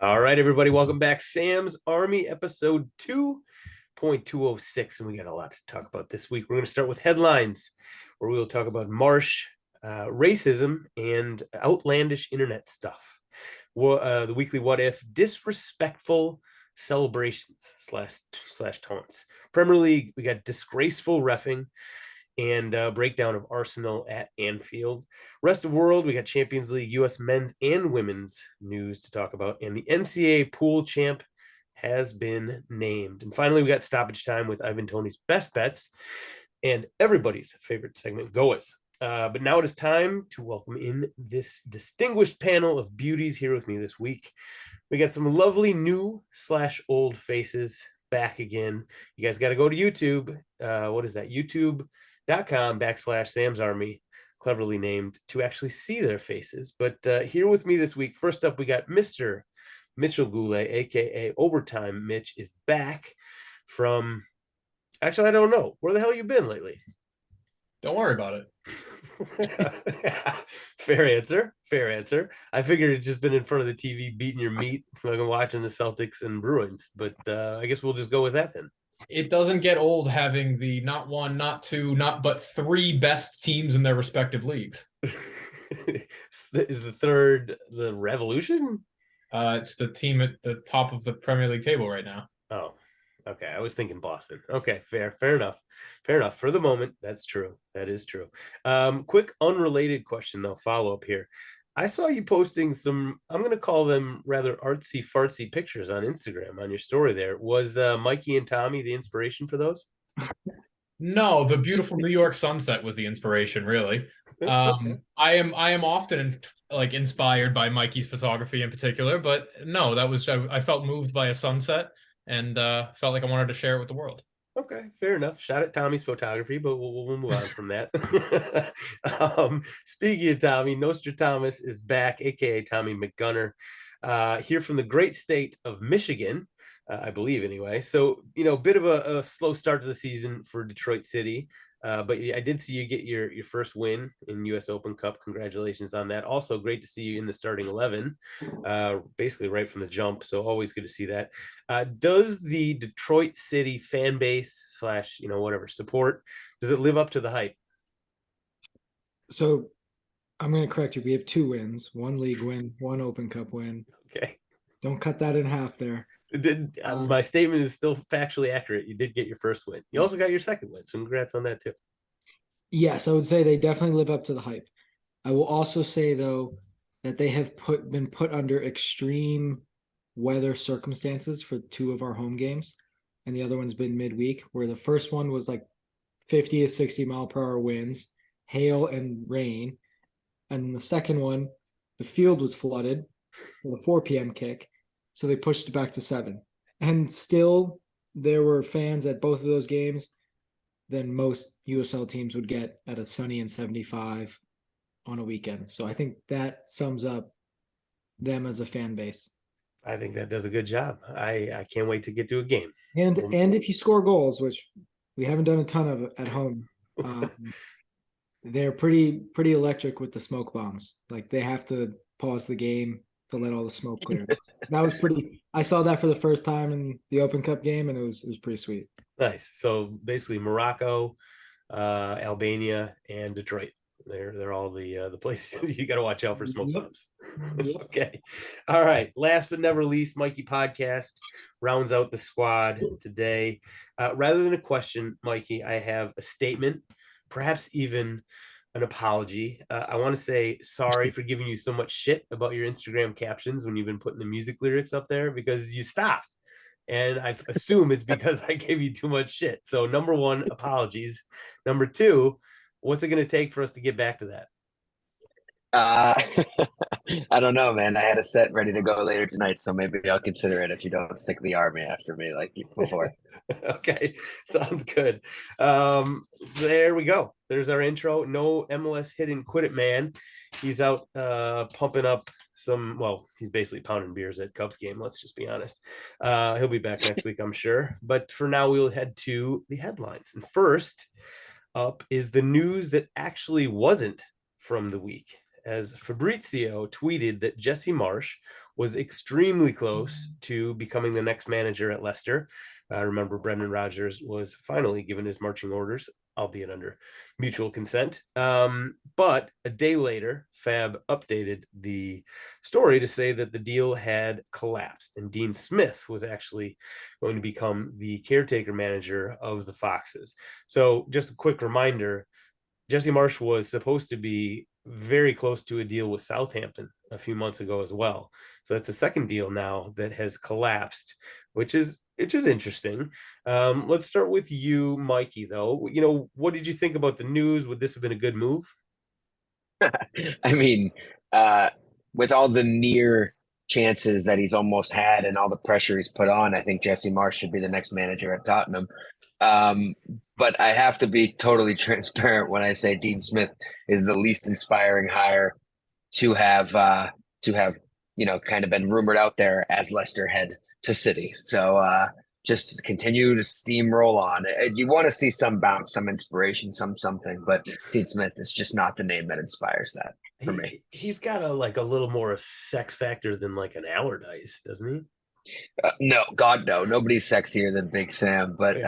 All right, everybody, welcome back. Sam's Army, episode 2.206, and we got a lot to talk about this week. We're going to start with headlines, where we will talk about Marsch, racism, and outlandish internet stuff. The weekly what if, disrespectful celebrations slash taunts. Premier League, we got disgraceful reffing and breakdown of Arsenal at Anfield. Rest of world, we got Champions League, US men's and women's news to talk about, and the NCAA pool champ has been named. And finally, we got stoppage time with Ivan Toney's best bets and everybody's favorite segment, GOAWs. But now it is time to welcome in this distinguished panel of beauties here with me this week. We got some lovely new / old faces back again. You guys got to go to YouTube. What is that? YouTube.com/Sam's Army, cleverly named, to actually see their faces. But here with me this week, first up, we got Mr. Mitchell Goulet, aka Overtime Mitch, is back from, actually, I don't know. Where the hell you been lately? Don't worry about it. Fair answer. I figured it's just been in front of the TV beating your meat, watching the Celtics and Bruins. But I guess we'll just go with that then. It doesn't get old having the not one, not two, not but three best teams in their respective leagues. Is the third the Revolution? It's the team at the top of the Premier League table right now. Oh, okay. I was thinking Boston. Okay, fair enough. For the moment, that's true. That is true. Quick unrelated question though, follow up here. I saw you posting some, I'm going to call them rather artsy fartsy pictures on Instagram on your story there. Was Mikey and Tommy the inspiration for those? No, the beautiful New York sunset was the inspiration, really. I am often inspired by Mikey's photography in particular, but no, that was I felt moved by a sunset and felt like I wanted to share it with the world. Okay, fair enough. Shout at Tommy's photography, but we'll move on from that. Speaking of Tommy, Nostradamus is back, aka Tommy McGunner, here from the great state of Michigan, I believe anyway. So, bit of a slow start to the season for Detroit City. But I did see you get your first win in US Open Cup. Congratulations on that. Also, great to see you in the starting 11, basically right from the jump. So always good to see that. Does the Detroit City fan base / whatever support, does it live up to the hype? So I'm going to correct you. We have 2 wins, 1 league win, 1 Open Cup win. Okay. Don't cut that in half there. My statement is still factually accurate. You did get your first win. You also got your second win. So congrats on that too. Yes, I would say they definitely live up to the hype. I will also say though that they have been put under extreme weather circumstances for 2 of our home games, and the other one's been midweek, where the first one was like 50 to 60 mile per hour winds, hail and rain, and then the second one, the field was flooded for the 4 p.m. kick. So they pushed it back to 7. And still, there were fans at both of those games than most USL teams would get at a sunny and 75 on a weekend. So I think that sums up them as a fan base. I think that does a good job. I can't wait to get to a game. And if you score goals, which we haven't done a ton of at home, they're pretty electric with the smoke bombs. Like they have to pause the game to let all the smoke clear. That was pretty. I saw that for the first time in the Open Cup game, and it was pretty sweet. Nice. So basically, Morocco, Albania, and Detroit. They're all the places you got to watch out for smoke bombs. Yep. Okay. All right. Last but never least, Mikey Podcast rounds out the squad today. Rather than a question, Mikey, I have a statement, perhaps even an apology. I want to say sorry for giving you so much shit about your Instagram captions when you've been putting the music lyrics up there, because you stopped. And I assume it's because I gave you too much shit. So number 1, apologies. Number 2, what's it going to take for us to get back to that? I don't know, man. I had a set ready to go later tonight, so maybe I'll consider it if you don't stick the army after me like before. Okay, sounds good. There we go. There's our intro. No MLS hit and quit it, man. He's out pumping up some, well, he's basically pounding beers at Cubs game, let's just be honest. He'll be back next week, I'm sure. But for now, we'll head to the headlines. And first up is the news that actually wasn't from the week. as Fabrizio tweeted that Jesse Marsch was extremely close to becoming the next manager at Leicester. Remember, Brendan Rodgers was finally given his marching orders, albeit under mutual consent. But a day later, Fab updated the story to say that the deal had collapsed and Dean Smith was actually going to become the caretaker manager of the Foxes. So just a quick reminder, Jesse Marsch was supposed to be very close to a deal with Southampton a few months ago as well. So that's a second deal now that has collapsed, which is interesting. Let's start with you, Mikey, though. What did you think about the news? Would this have been a good move? I mean, with all the near chances that he's almost had and all the pressure he's put on, I think Jesse Marsch should be the next manager at Tottenham. But I have to be totally transparent when I say Dean Smith is the least inspiring hire to have kind of been rumored out there as Leicester head to City. So just continue to steamroll on. You want to see some bounce, some inspiration, something, but Dean Smith is just not the name that inspires that for me. He's got a little more sex factor than like an Allardyce, doesn't he? No, God, no. Nobody's sexier than Big Sam. But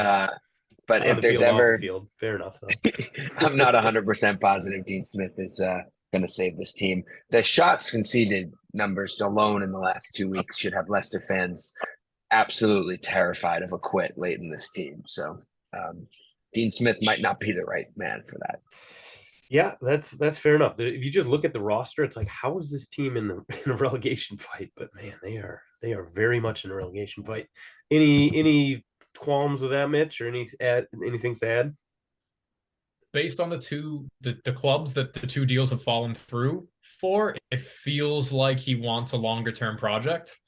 if there's ever, fair enough, though. I'm not 100% positive Dean Smith is going to save this team. The shots conceded numbers alone in the last 2 weeks should have Leicester fans absolutely terrified of a quit late in this team. So Dean Smith might not be the right man for that. Yeah, that's fair enough. If you just look at the roster, it's like, how is this team in a relegation fight? But man, they are very much in a relegation fight. Any qualms with that, Mitch, or anything to add? Based on the clubs that the two deals have fallen through for, it feels like he wants a longer term project.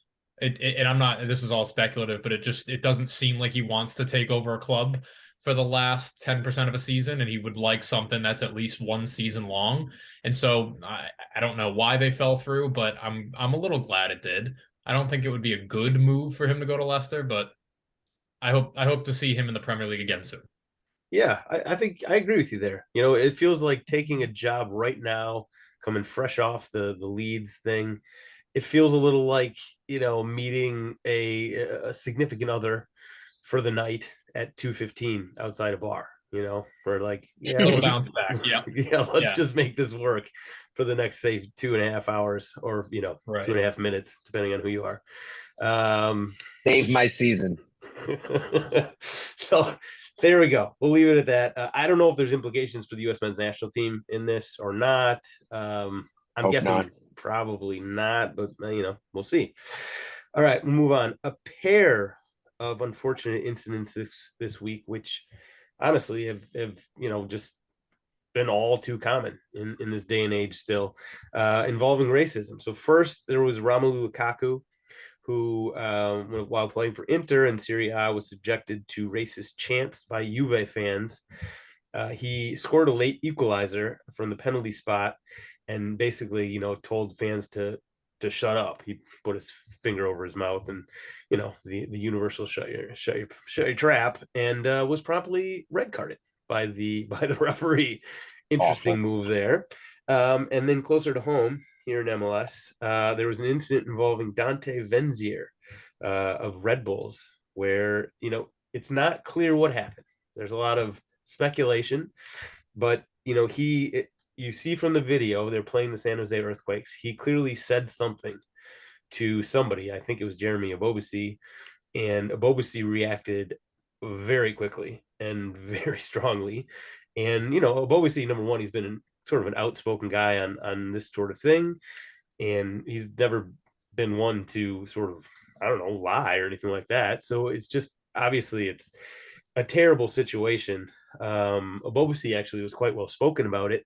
And I'm not, this is all speculative, but it doesn't seem like he wants to take over a club for the last 10% of a season, and he would like something that's at least one season long. And so I don't know why they fell through, but I'm a little glad it did. I don't think it would be a good move for him to go to Leicester, but I hope to see him in the Premier League again soon. Yeah, I think I agree with you there. It feels like taking a job right now, coming fresh off the Leeds thing. It feels a little like, meeting a significant other for the night at 2:15 outside a bar, for like, Bounce back. Yeah. Let's just make this work for the next, say, 2.5 hours or, right. 2.5 minutes, depending on who you are. Save my season. So there we go. We'll leave it at that. I don't know if there's implications for the U.S. men's national team in this or not. I'm guessing not. Probably not, but we'll see. All right, we'll move on. A pair of unfortunate incidents this week, which honestly have just been all too common in this day and age still, involving racism. So first, there was Romelu Lukaku, who, while playing for Inter and Serie A, was subjected to racist chants by Juve fans. He scored a late equalizer from the penalty spot and basically, told fans to shut up. He put his finger over his mouth and, the universal shut your trap, and was promptly red carded by the referee. Interesting Awful. Move there. And then closer to home, here in MLS, there was an incident involving Dante Venzier of Red Bulls, where, it's not clear what happened. There's a lot of speculation, but, you see from the video, they're playing the San Jose Earthquakes. He clearly said something to somebody. I think it was Jeremy Ebobisse, and Ebobisse reacted very quickly and very strongly. And, Ebobisse, number one, he's been sort of an outspoken guy on this sort of thing, and he's never been one to sort of, I don't know, lie or anything like that. So it's just, obviously it's a terrible situation. Ebobisse actually was quite well spoken about it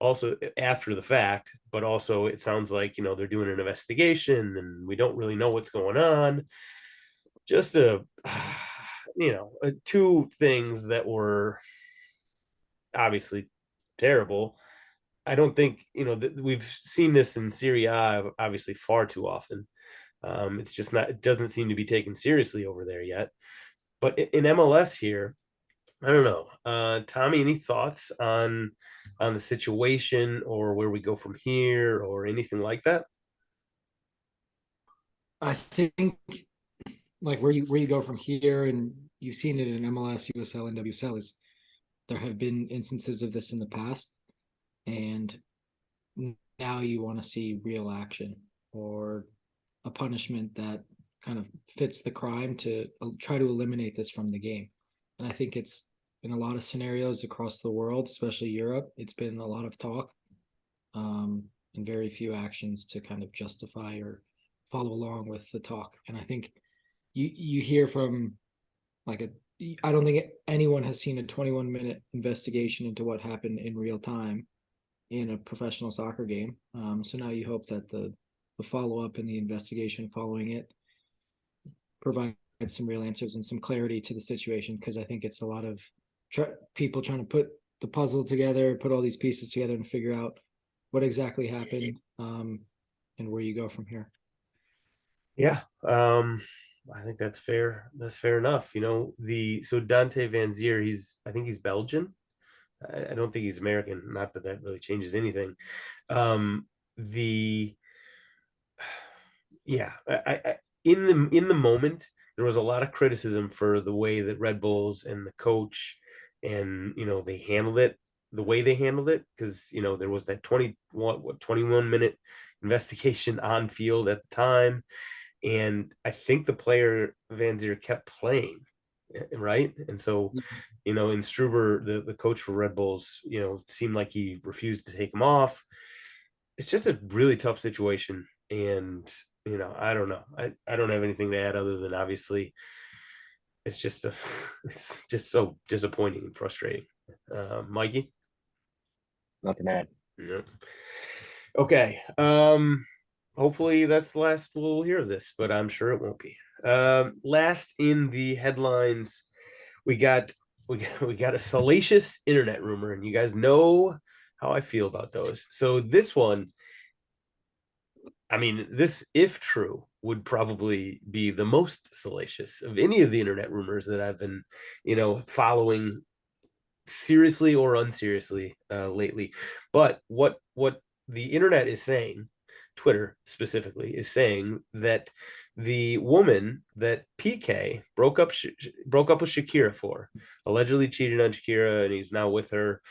also after the fact, but also it sounds like, they're doing an investigation and we don't really know what's going on. Just two things that were obviously terrible. I don't think, we've seen this in Serie A obviously far too often. It's just not, it doesn't seem to be taken seriously over there yet. But in MLS here, I don't know. Tommy, any thoughts on the situation or where we go from here or anything like that? I think like where you go from here, and you've seen it in MLS, USL, and WSL, is there have been instances of this in the past, and now you want to see real action or a punishment that kind of fits the crime to try to eliminate this from the game. And I think it's in a lot of scenarios across the world, especially Europe, it's been a lot of talk, and very few actions to kind of justify or follow along with the talk. And I think you hear from like I don't think anyone has seen a 21-minute investigation into what happened in real time in a professional soccer game. So now you hope that the follow-up and the investigation following it provide some real answers and some clarity to the situation, because I think it's a lot of people trying to put the puzzle together, put all these pieces together and figure out what exactly happened, and where you go from here. Yeah, I think that's fair. That's fair enough. So Dante Van Zier, I think he's Belgian. I don't think he's American. Not that that really changes anything. The Yeah, I in the moment there was a lot of criticism for the way that Red Bulls and the coach and they handled it the way they handled it, because there was that 21-minute investigation on field at the time, and I think the player Van Zier kept playing, right? And so in Struber, the coach for Red Bulls, seemed like he refused to take him off. It's just a really tough situation, and I don't know. I don't have anything to add other than obviously it's just it's just so disappointing and frustrating. Mikey? Nothing to add. Yeah. Okay. Hopefully that's the last we'll hear of this, but I'm sure it won't be. Last in the headlines, we got a salacious internet rumor, and you guys know how I feel about those. So this one, I mean, this, if true, would probably be the most salacious of any of the internet rumors that I've been, following seriously or unseriously lately. But what the internet is saying, Twitter specifically, is saying that the woman that PK broke up with Shakira for, allegedly cheated on Shakira, and he's now with her.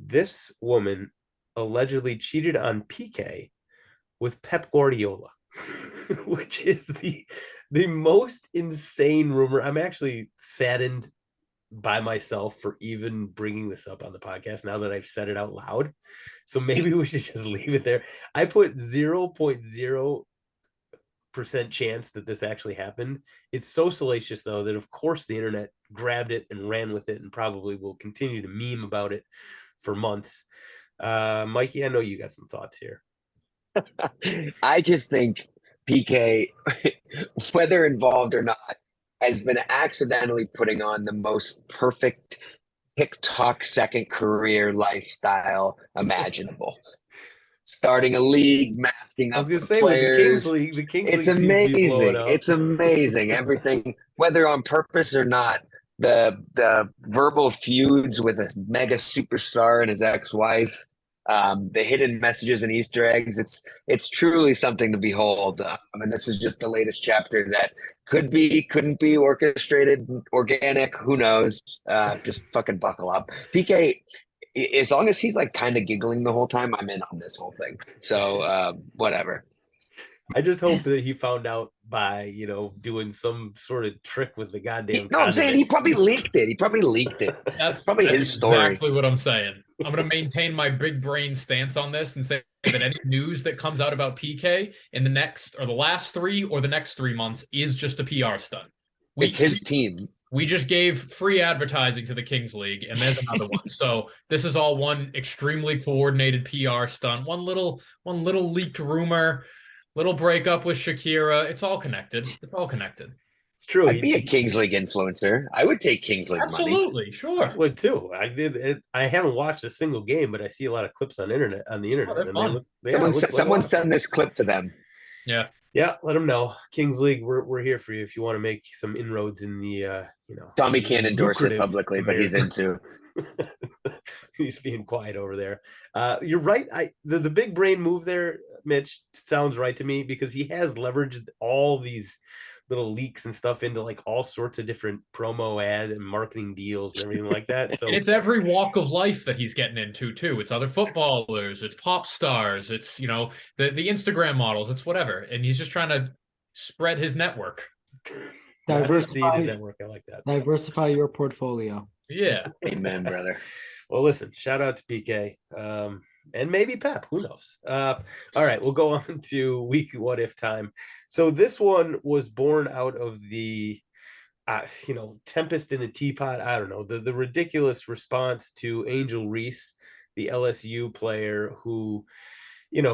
This woman allegedly cheated on PK with Pep Guardiola, which is the most insane rumor. I'm actually saddened by myself for even bringing this up on the podcast now that I've said it out loud. So maybe we should just leave it there. I put 0.0% chance that this actually happened. It's so salacious, though, that of course the internet grabbed it and ran with it and probably will continue to meme about it for months. Mikey, I know you got some thoughts here. I just think PK, whether involved or not, has been accidentally putting on the most perfect TikTok second career lifestyle imaginable. Starting a league, masking I up was gonna the say players. with the Kings League, It's seems to be blowing amazing. up. It's amazing. Everything, whether on purpose or not, the verbal feuds with a mega superstar and his ex-wife, the hidden messages and Easter eggs. It's truly something to behold. And this is just the latest chapter that could be, couldn't be orchestrated, organic. Who knows? Just fucking buckle up. PK, as long as he's like kind of giggling the whole time, I'm in on this whole thing. So whatever. I just hope that he found out by, doing some sort of trick with the goddamn. No, I'm saying he probably leaked it. That's probably his story. Exactly what I'm saying. I'm going to maintain my big brain stance on this and say that any news that comes out about PK in the next or the last 3 or the next 3 months is just a PR stunt. It's his team. We just gave free advertising to the Kings League, and there's another one. So this is all one extremely coordinated PR stunt. One little leaked rumor, little breakup with Shakira. It's all connected. It's true. I'd be a Kings League influencer. I would take Kings League money. Absolutely, sure. I would too. I did it. I haven't watched a single game, but I see a lot of clips on the internet. they're fun. Someone send this clip to them. Yeah. Yeah, let them know. Kings League, we're here for you if you want to make some inroads in the Tommy the can't endorse it lucrative publicly, but he's into. He's being quiet over there. You're right. The big brain move there, Mitch, sounds right to me, because he has leveraged all these little leaks and stuff into like all sorts of different promo ad and marketing deals and everything like that. So And it's every walk of life that he's getting into too. It's other footballers, it's pop stars, it's the Instagram models, it's whatever. And he's just trying to spread his network. Diversify his network. I like that. Diversify your portfolio. Yeah. Amen, brother. Well, listen, shout out to PK. And maybe Pep, who knows? All right, we'll go on to weekly what if time. So this one was born out of the tempest in a teapot. I don't know, the ridiculous response to Angel Reese, the LSU player who,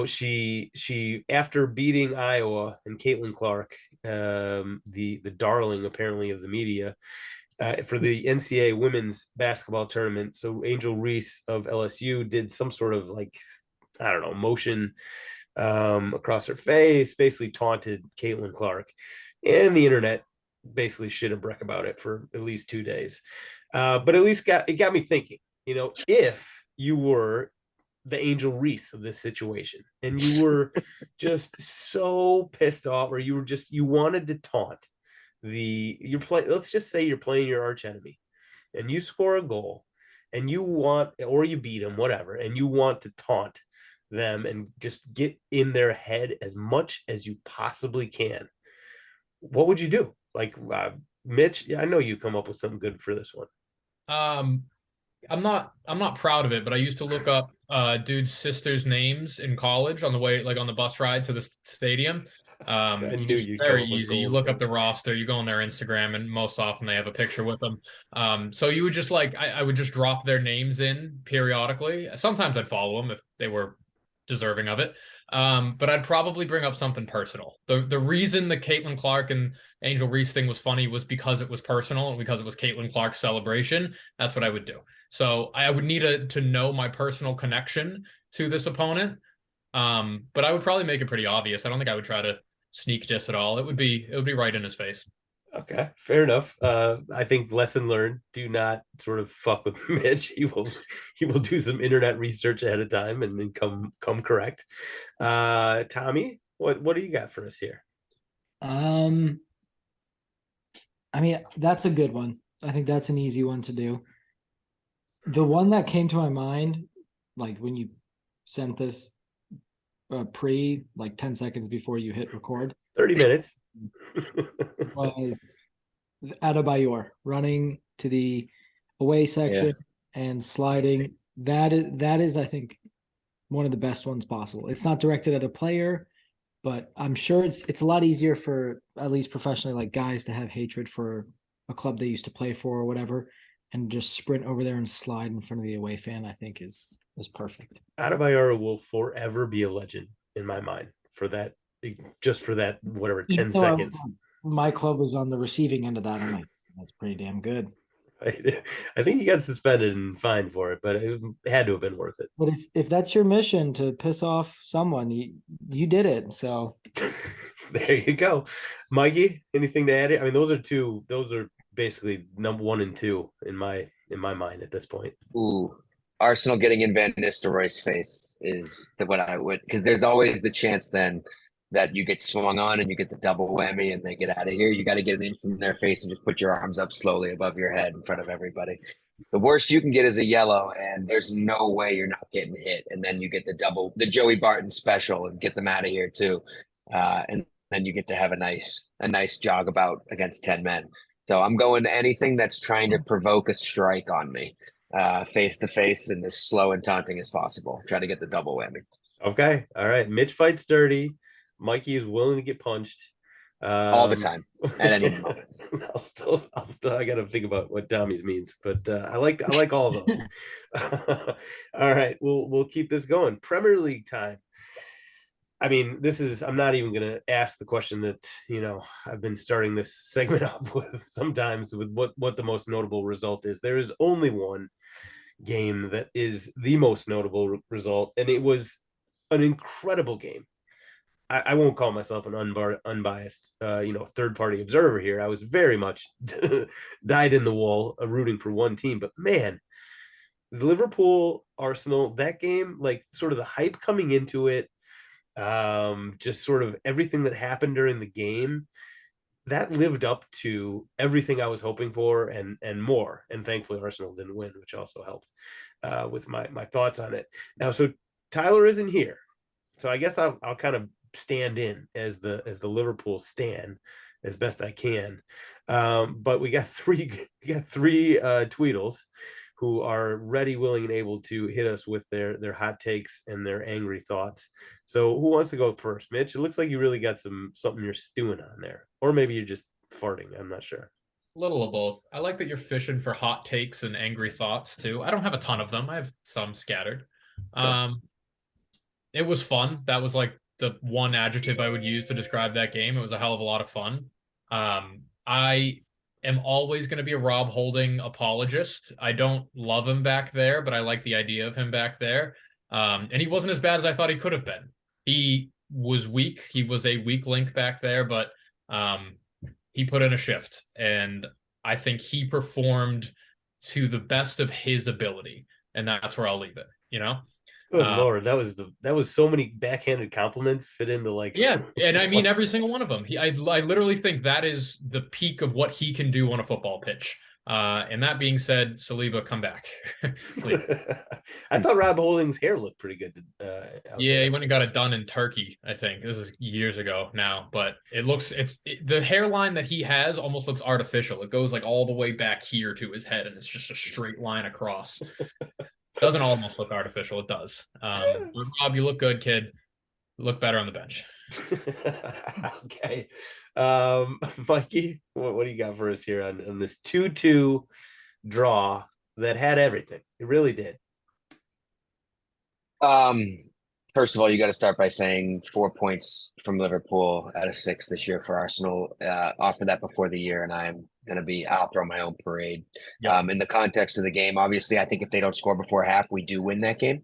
she after beating Iowa and Caitlin Clark, the darling apparently of the media, for the NCAA women's basketball tournament. So Angel Reese of LSU did some sort of motion across her face, basically taunted Caitlin Clark, and the internet basically shit a brick about it for at least 2 days. But at least it got me thinking, if you were the Angel Reese of this situation and you were just so pissed off, or you wanted to taunt let's just say you're playing your arch enemy and you score a goal and or you beat them, whatever, and you want to taunt them and just get in their head as much as you possibly can, what would you do? Like, Mitch, I know you come up with something good for this one. I'm not proud of it, but I used to look up dudes' sisters' names in college on the way, like on the bus ride to the stadium. I knew you'd very come up with easy. You gold. look up the roster, you go on their Instagram, and most often they have a picture with them. So you would just I would just drop their names in periodically. Sometimes I'd follow them if they were deserving of it. But I'd probably bring up something personal. The reason the Caitlin Clark and Angel Reese thing was funny was because it was personal and because it was Caitlin Clark's celebration. That's what I would do. So I would need to know my personal connection to this opponent. But I would probably make it pretty obvious. I don't think I would try to sneak diss at all. It would be right in his face. Okay, fair enough. I think lesson learned: do not sort of fuck with Mitch. He will do some internet research ahead of time and then come correct. Tommy, what do you got for us here? I mean, that's a good one. I think that's an easy one to do. The one that came to my mind, like when you sent this like 10 seconds before you hit record, 30 minutes, was Adebayor running to the away section and sliding. That is, I think, one of the best ones possible. It's not directed at a player, but I'm sure it's a lot easier for, at least professionally, like guys to have hatred for a club they used to play for or whatever, and just sprint over there and slide in front of the away fan, I think is perfect. Adebayor will forever be a legend in my mind for that, just for that, whatever, 10 seconds. My club was on the receiving end of that. I'm like, that's pretty damn good. I think he got suspended and fined for it, but it had to have been worth it. But if that's your mission, to piss off someone, you did it. So there you go. Mikey, anything to add? I mean, those are basically number 1 and 2 in my mind at this point. Ooh, Arsenal getting in Van Nistelrooy's face is what I would, because there's always the chance then that you get swung on and you get the double whammy and they get out of here. You got to get an inch from their face and just put your arms up slowly above your head in front of everybody. The worst you can get is a yellow, and there's no way you're not getting hit. And then you get the Joey Barton special and get them out of here too. And then you get to have a nice jog about against 10 men. So I'm going to anything that's trying to provoke a strike on me, face to face, and as slow and taunting as possible. Try to get the double whammy. Okay. All right. Mitch fights dirty. Mikey is willing to get punched all the time at any moment. I gotta think about what Tommy's means, but I like all of those. All right, we'll keep this going. Premier League time. I mean, I'm not even gonna ask the question that I've been starting this segment off with sometimes, with what the most notable result is. There is only one game that is the most notable result, and it was an incredible game. I won't call myself an unbiased, third party observer here. I was very much dyed in the wool, rooting for one team. But man, the Liverpool Arsenal, that game, like sort of the hype coming into it, just sort of everything that happened during the game, that lived up to everything I was hoping for and more. And thankfully, Arsenal didn't win, which also helped with my thoughts on it. Now, so Tyler isn't here, so I guess I'll kind of stand in as the Liverpool stan as best I can. But we got three Tweedles who are ready, willing, and able to hit us with their hot takes and their angry thoughts. So who wants to go first? Mitch, it looks like you really got something you're stewing on there. Or maybe you're just farting. I'm not sure. Little of both. I like that you're fishing for hot takes and angry thoughts too. I don't have a ton of them. I have some scattered. It was fun. That was like the one adjective I would use to describe that game. It was a hell of a lot of fun. I am always going to be a Rob Holding apologist. I don't love him back there, but I like the idea of him back there. And he wasn't as bad as I thought he could have been. He was weak. He was a weak link back there, but he put in a shift, and I think he performed to the best of his ability, and that's where I'll leave it. Good Lord, that was so many backhanded compliments fit into like. Yeah, and I mean every single one of them. I literally think that is the peak of what he can do on a football pitch. And that being said, Saliba, come back. I thought Rob Holding's hair looked pretty good. Yeah, he went and got it done in Turkey, I think. This is years ago now, but the hairline that he has almost looks artificial. It goes like all the way back here to his head, and it's just a straight line across. Doesn't almost look artificial. It does. Rob, you look good, kid. Look better on the bench. Okay. Mikey, what do you got for us here on this 2-2 draw that had everything? It really did. First of all, you got to start by saying 4 points from Liverpool out of 6 this year for Arsenal. Offer that before the year, and I'll throw my own parade. Yep. In the context of the game, obviously, I think if they don't score before half, we do win that game.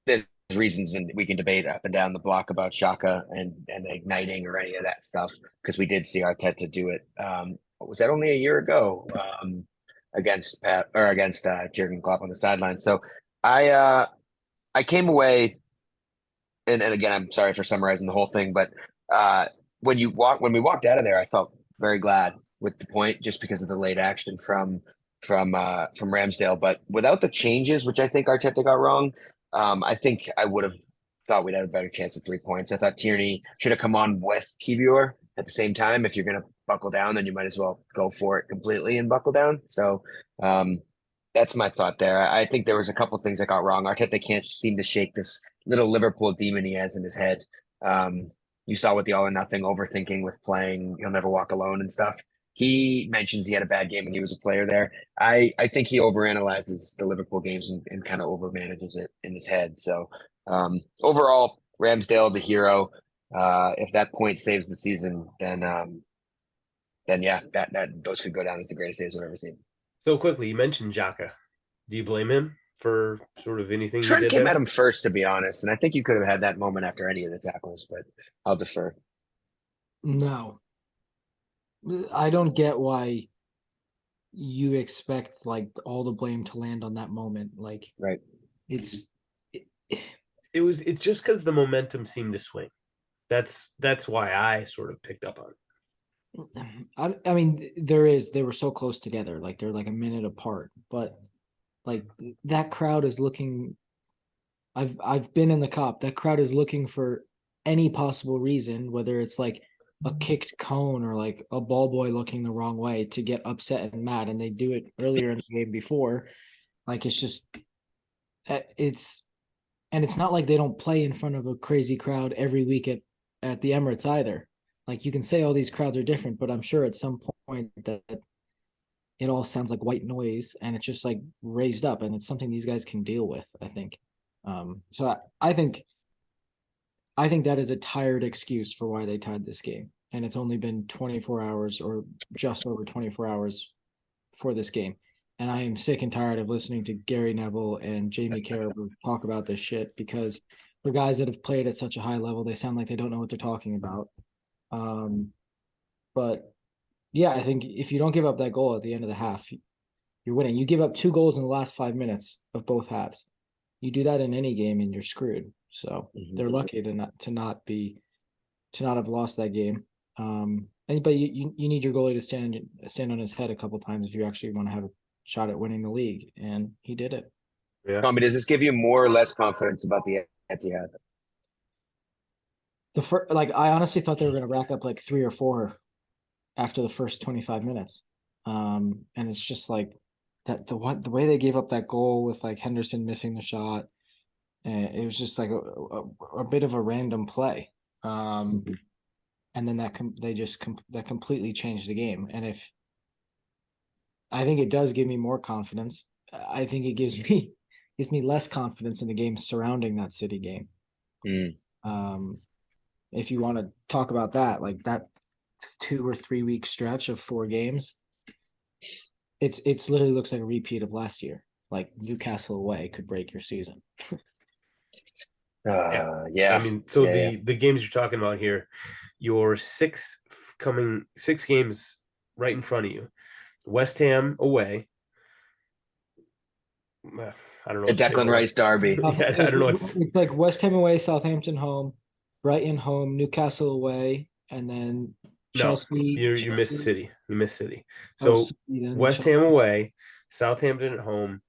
There's reasons, and we can debate up and down the block about Xhaka and igniting or any of that stuff, because we did see Arteta do it. Was that only a year ago against Jurgen Klopp on the sideline? So I came away, and again, I'm sorry for summarizing the whole thing, but when we walked out of there, I felt very glad with the point, just because of the late action from Ramsdale. But without the changes, which I think Arteta got wrong, I think I would have thought we'd have a better chance at 3 points. I thought Tierney should have come on with Kivior at the same time. If you're going to buckle down, then you might as well go for it completely and buckle down. So that's my thought there. I think there was a couple things that got wrong. Arteta can't seem to shake this little Liverpool demon he has in his head. You saw with the all or nothing overthinking with playing He'll Never Walk Alone and stuff. He mentions he had a bad game when he was a player there. I think he overanalyzes the Liverpool games and kind of overmanages it in his head. So overall, Ramsdale, the hero. If that point saves the season, then yeah, that those could go down as the greatest saves I've ever seen. So quickly, you mentioned Xhaka. Do you blame him for sort of anything? Trent came at him first, to be honest, and I think you could have had that moment after any of the tackles, but I'll defer. No. I don't get why you expect like all the blame to land on that moment. Like, right. It's just because the momentum seemed to swing. That's why I sort of picked up on it. I mean, they were so close together, like they're like a minute apart, but like that crowd is looking. I've been in the Cop. That crowd is looking for any possible reason, whether it's like a kicked cone or like a ball boy looking the wrong way, to get upset and mad, and they do it earlier in the game before. Like it's not like they don't play in front of a crazy crowd every week at the Emirates either. Like, you can say all these crowds are different, but I'm sure at some point that it all sounds like white noise, and it's just like raised up, and it's something these guys can deal with, I think. So I think that is a tired excuse for why they tied this game. And it's only been 24 hours or just over 24 hours for this game. And I am sick and tired of listening to Gary Neville and Jamie Carragher talk about this shit, because for guys that have played at such a high level, they sound like they don't know what they're talking about. But yeah, I think if you don't give up that goal at the end of the half, you're winning. You give up 2 goals in the last 5 minutes of both halves. You do that in any game and you're screwed. So they're lucky to not have lost that game. But you need your goalie to stand on his head a couple times if you actually want to have a shot at winning the league, and he did it. Yeah. Tommy, does this give you more or less confidence about the Etihad? I honestly thought they were going to rack up like 3 or 4 after the first 25 minutes. And it's just like that the way they gave up that goal with like Henderson missing the shot, it was just like a bit of a random play. And then that completely changed the game. And I think it does give me more confidence. I think it gives me less confidence in the game surrounding that City game. If you want to talk about that, like that 2 or 3 week stretch of 4 games, it's literally looks like a repeat of last year. Like Newcastle away could break your season. Yeah. I mean, so the games you're talking about here, your 6 games right in front of you. West Ham away. I don't know. The Declan Rice derby. Yeah, I don't know. It's like West Ham away, Southampton home, Brighton home, Newcastle away, and then Chelsea. You missed City. You missed City. So West Ham away, Southampton at home,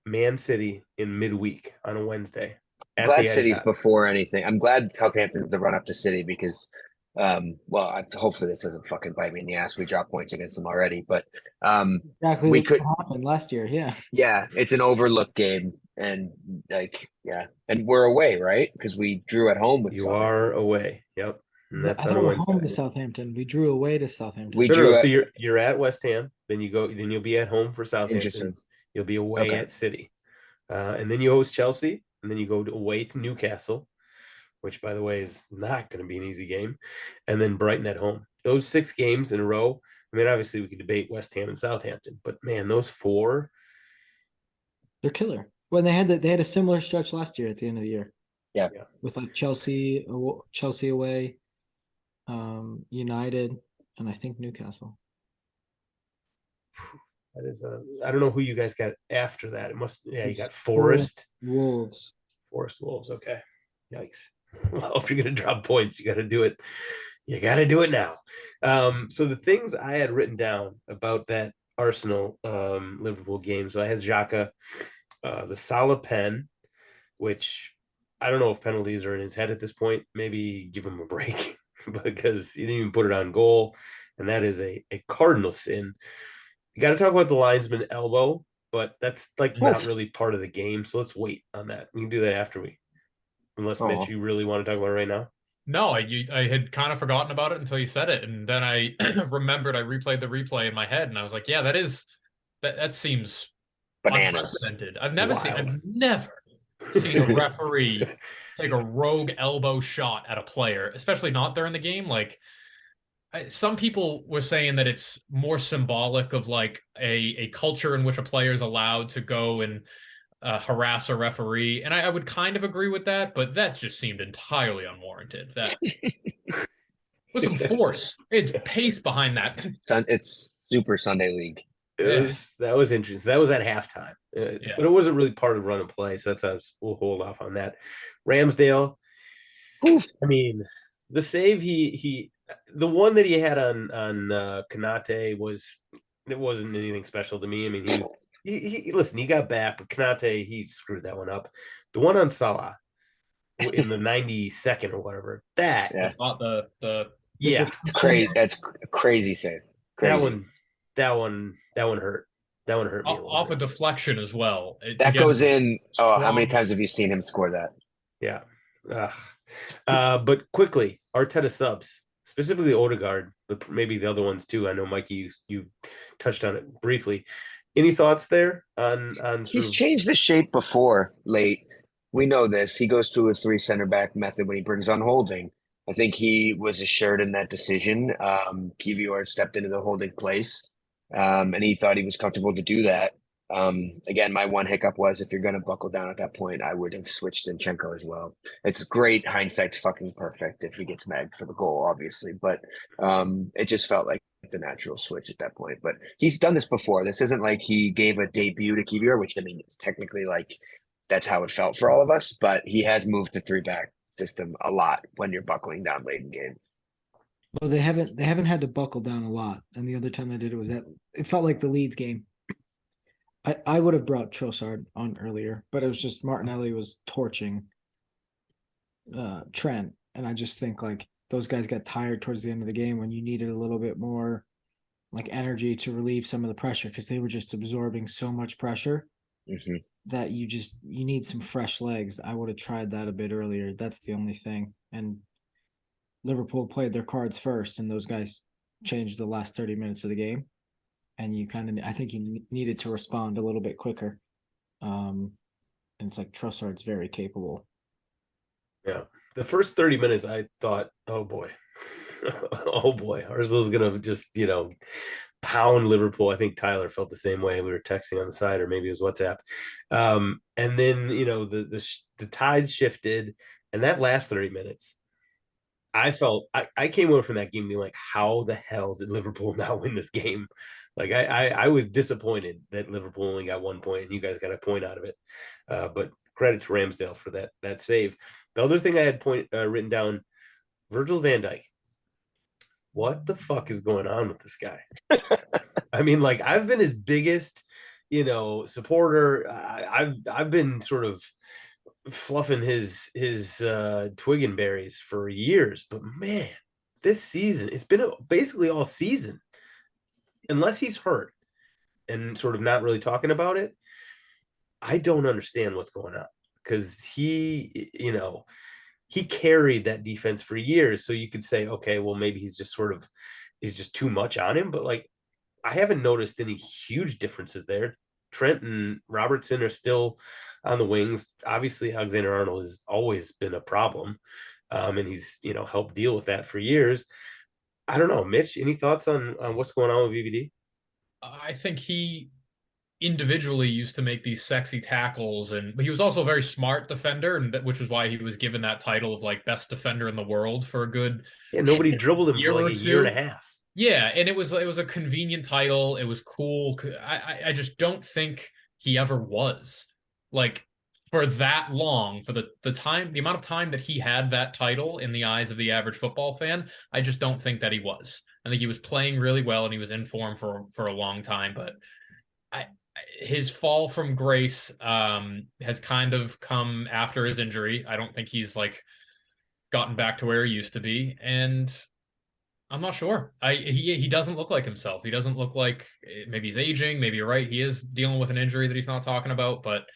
Man City in midweek on a Wednesday. Glad City's before anything. I'm glad Southampton's the run up to City because, hopefully this doesn't fucking bite me in the ass. We dropped points against them already, but exactly we could happen last year. Yeah, it's an overlooked game, and and we're away, right? Because we drew at home with. You are away. Yep. And that's on a Wednesday. Home to Southampton. We drew away to Southampton. So you're at West Ham, then you'll be at home for Southampton. You'll be away at City, and then you host Chelsea, and then you go away to Newcastle, which by the way is not going to be an easy game, and then Brighton at home. Those 6 games in a row. I mean, obviously we could debate West Ham and Southampton, but man, those 4, they're killer. When they had a similar stretch last year at the end of the year. Yeah. With like Chelsea away, United, and I think Newcastle. That is I don't know who you guys got after that. You got Forest Wolves. Okay. Yikes. Well, if you're gonna drop points, you gotta do it. You gotta do it now. So the things I had written down about that Arsenal Liverpool game. So I had Xhaka, the Salah pen, which I don't know if penalties are in his head at this point. Maybe give him a break because he didn't even put it on goal. And that is a cardinal sin. You got to talk about the linesman elbow, but that's not really part of the game. So let's wait on that. We can do that after unless Mitch, you really want to talk about it right now? No, I had kind of forgotten about it until you said it. And then I remembered, I replayed the replay in my head and I was like, yeah, that seems bananas. I've never seen a referee take a rogue elbow shot at a player, especially not during the game. Like some people were saying that it's more symbolic of like a culture in which a player is allowed to go and harass a referee. And I would kind of agree with that, but that just seemed entirely unwarranted. That with some force. It's pace behind that. It's super Sunday League. That was interesting. That was at halftime, but it wasn't really part of run and play. So we'll hold off on that. Ramsdale. I mean, the save the one that he had on Konate wasn't anything special to me. I mean, he got back, but Konate, he screwed that one up. The one on Salah in the 92nd or whatever. It's crazy. That's a crazy save. Crazy. That one hurt. That one hurt me off a deflection as well. That goes in. How many times have you seen him score that? Yeah. But quickly, Arteta subs, specifically Odegaard, but maybe the other ones too. I know, Mikey, you touched on it briefly. Any thoughts there on? He's changed the shape before late. We know this. He goes to a 3 center back method when he brings on Holding. I think he was assured in that decision. Kiwior stepped into the holding place, and he thought he was comfortable to do that. Again, my one hiccup was if you're going to buckle down at that point, I would have switched Zinchenko as well. It's great. Hindsight's fucking perfect if he gets magged for the goal, obviously. But it just felt like the natural switch at that point. But he's done this before. This isn't like he gave a debut to Kivior, which I mean, it's technically like that's how it felt for all of us. But he has moved to 3-back system a lot when you're buckling down late in game. Well, they haven't had to buckle down a lot. And the other time they did it was it felt like the Leeds game. I would have brought Trossard on earlier, but it was just Martinelli was torching Trent. And I just think like those guys got tired towards the end of the game when you needed a little bit more like energy to relieve some of the pressure because they were just absorbing so much pressure that you need some fresh legs. I would have tried that a bit earlier. That's the only thing. And Liverpool played their cards first, and those guys changed the last 30 minutes of the game. And I think you needed to respond a little bit quicker. And it's like Trossard's very capable. Yeah. The first 30 minutes, I thought, oh boy, Arsenal's going to just, pound Liverpool. I think Tyler felt the same way. We were texting on the side, or maybe it was WhatsApp. And then, the tides shifted, and that last 30 minutes, I felt I came away from that game being like, how the hell did Liverpool not win this game? Like I was disappointed that Liverpool only got 1 point and you guys got a point out of it. But credit to Ramsdale for that save. The other thing I had written down, Virgil van Dijk. What the fuck is going on with this guy? I mean, like I've been his biggest, supporter. I've been sort of fluffing his twig and berries for years, but man, this season it's been basically all season, unless he's hurt and sort of not really talking about it. I don't understand what's going on because he carried that defense for years. So you could say, okay, well maybe he's just too much on him, but like I haven't noticed any huge differences there. Trent and Robertson are still on the wings. Obviously, Alexander-Arnold has always been a problem, and he's helped deal with that for years. I don't know, Mitch. Any thoughts on what's going on with VVD? I think he individually used to make these sexy tackles, but he was also a very smart defender, and which was why he was given that title of like best defender in the world for a good nobody dribbled him for like a year and a half. Yeah, and it was a convenient title. It was cool. I just don't think he ever was like for that long, for the amount of time that he had that title in the eyes of the average football fan. I just don't think that he was. I think he was playing really well and he was in form for a long time, but his fall from grace has kind of come after his injury. I don't think he's like gotten back to where he used to be, and I'm not sure. He doesn't look like himself. He doesn't look like, maybe he's aging. Maybe you're right. He is dealing with an injury that he's not talking about, but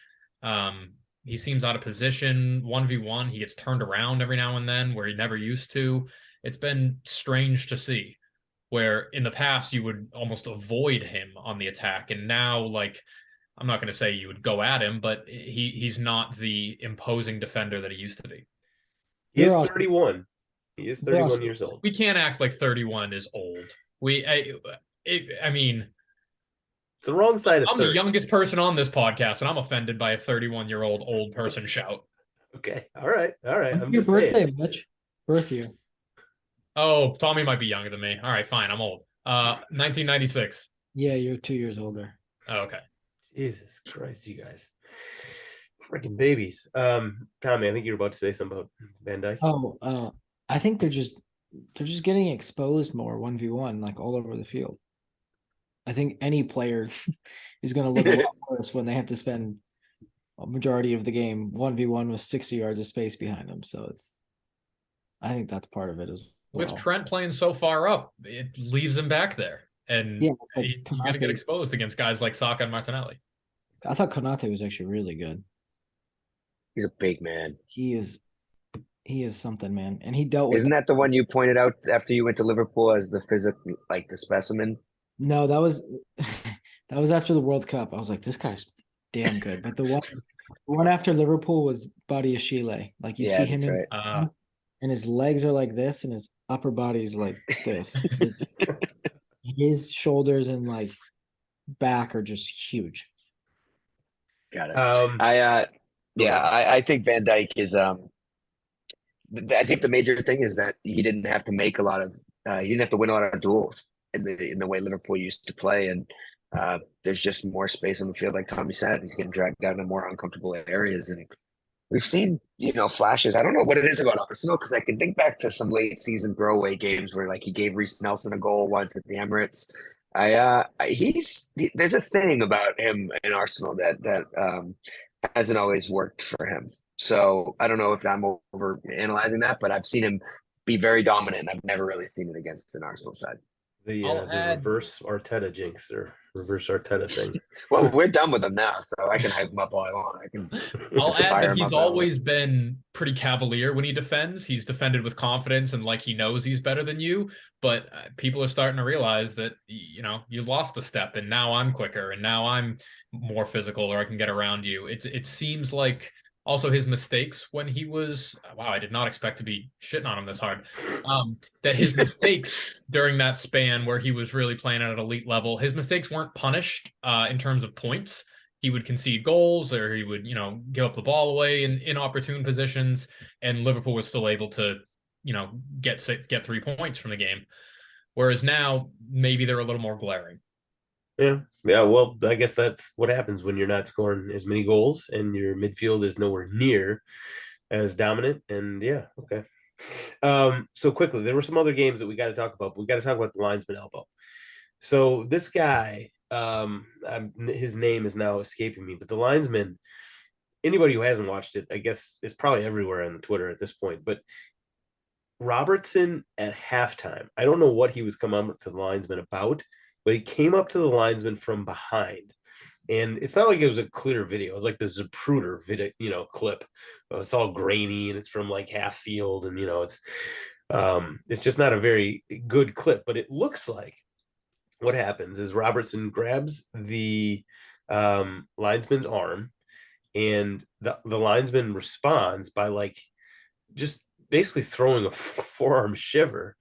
he seems out of position. 1v1, he gets turned around every now and then where he never used to. It's been strange to see where in the past you would almost avoid him on the attack. And now, like, I'm not going to say you would go at him, but he's not the imposing defender that he used to be. He is 31. He is 31 years old. We can't act like 31 is old. I mean, it's the wrong side of 30. I'm the youngest person on this podcast, and I'm offended by a 31-year-old old person shout. Okay. All right. I'm just saying. Mitch? Birth year. Oh, Tommy might be younger than me. All right, fine. I'm old. 1996. Yeah, you're 2 years older. Oh, okay. Jesus Christ, you guys. Freaking babies. Tommy, I think you're about to say something about Van Dijk. Oh, I think they're just getting exposed more 1v1, like all over the field. I think any player is going to look a lot worse when they have to spend a majority of the game 1v1 with 60 yards of space behind them. So I think that's part of it as well. With Trent playing so far up, it leaves him back there. And yeah, like he's going to get exposed against guys like Xhaka and Martinelli. I thought Konate was actually really good. He's a big man. He is something, man. And he dealt with. Isn't that the one you pointed out after you went to Liverpool as the physical, like the specimen? No, that was after the World Cup. I was like, this guy's damn good. But the one after Liverpool was Badi Ashile. Like you see him and his legs are like this and his upper body's like this. His shoulders and like back are just huge. Got it. Um, I think Van Dijk is I think the major thing is that he didn't have to make a lot of he didn't have to win a lot of duels in the way Liverpool used to play, and there's just more space on the field. Like Tommy said, he's getting dragged down to more uncomfortable areas, and we've seen flashes. I don't know what it is about Arsenal because I can think back to some late season throwaway games where like he gave Reece Nelson a goal once at the Emirates. There's a thing about him in Arsenal that hasn't always worked for him. So I don't know if I'm over analyzing that, but I've seen him be very dominant. I've never really seen it against an Arsenal side. the I'll add- reverse Arteta jinx or reverse Arteta thing. Well, we're done with him now, so I can hype him up all I want. I can. I'll Just add fire that him he's up always been pretty cavalier when he defends. He's defended with confidence and like he knows he's better than you. But people are starting to realize that, you lost a step and now I'm quicker and now I'm more physical or I can get around you. It seems like also his mistakes when he was, wow, I did not expect to be shitting on him this hard. That his mistakes during that span where he was really playing at an elite level, his mistakes weren't punished in terms of points. He would concede goals or he would, give up the ball away in inopportune positions. And Liverpool was still able to, get 3 points from the game. Whereas now maybe they're a little more glaring. Yeah. Well, I guess that's what happens when you're not scoring as many goals and your midfield is nowhere near as dominant. And yeah, okay. So quickly, there were some other games that we got to talk about. We got to talk about the linesman elbow. So this guy, his name is now escaping me, but the linesman, anybody who hasn't watched it, I guess it's probably everywhere on Twitter at this point, but Robertson at halftime, I don't know what he was coming up to the linesman about, but he came up to the linesman from behind. And it's not like it was a clear video. It was like the Zapruder video, clip. It's all grainy and it's from like half field, and it's just not a very good clip. But it looks like what happens is Robertson grabs the linesman's arm, and the linesman responds by like just basically throwing a forearm shiver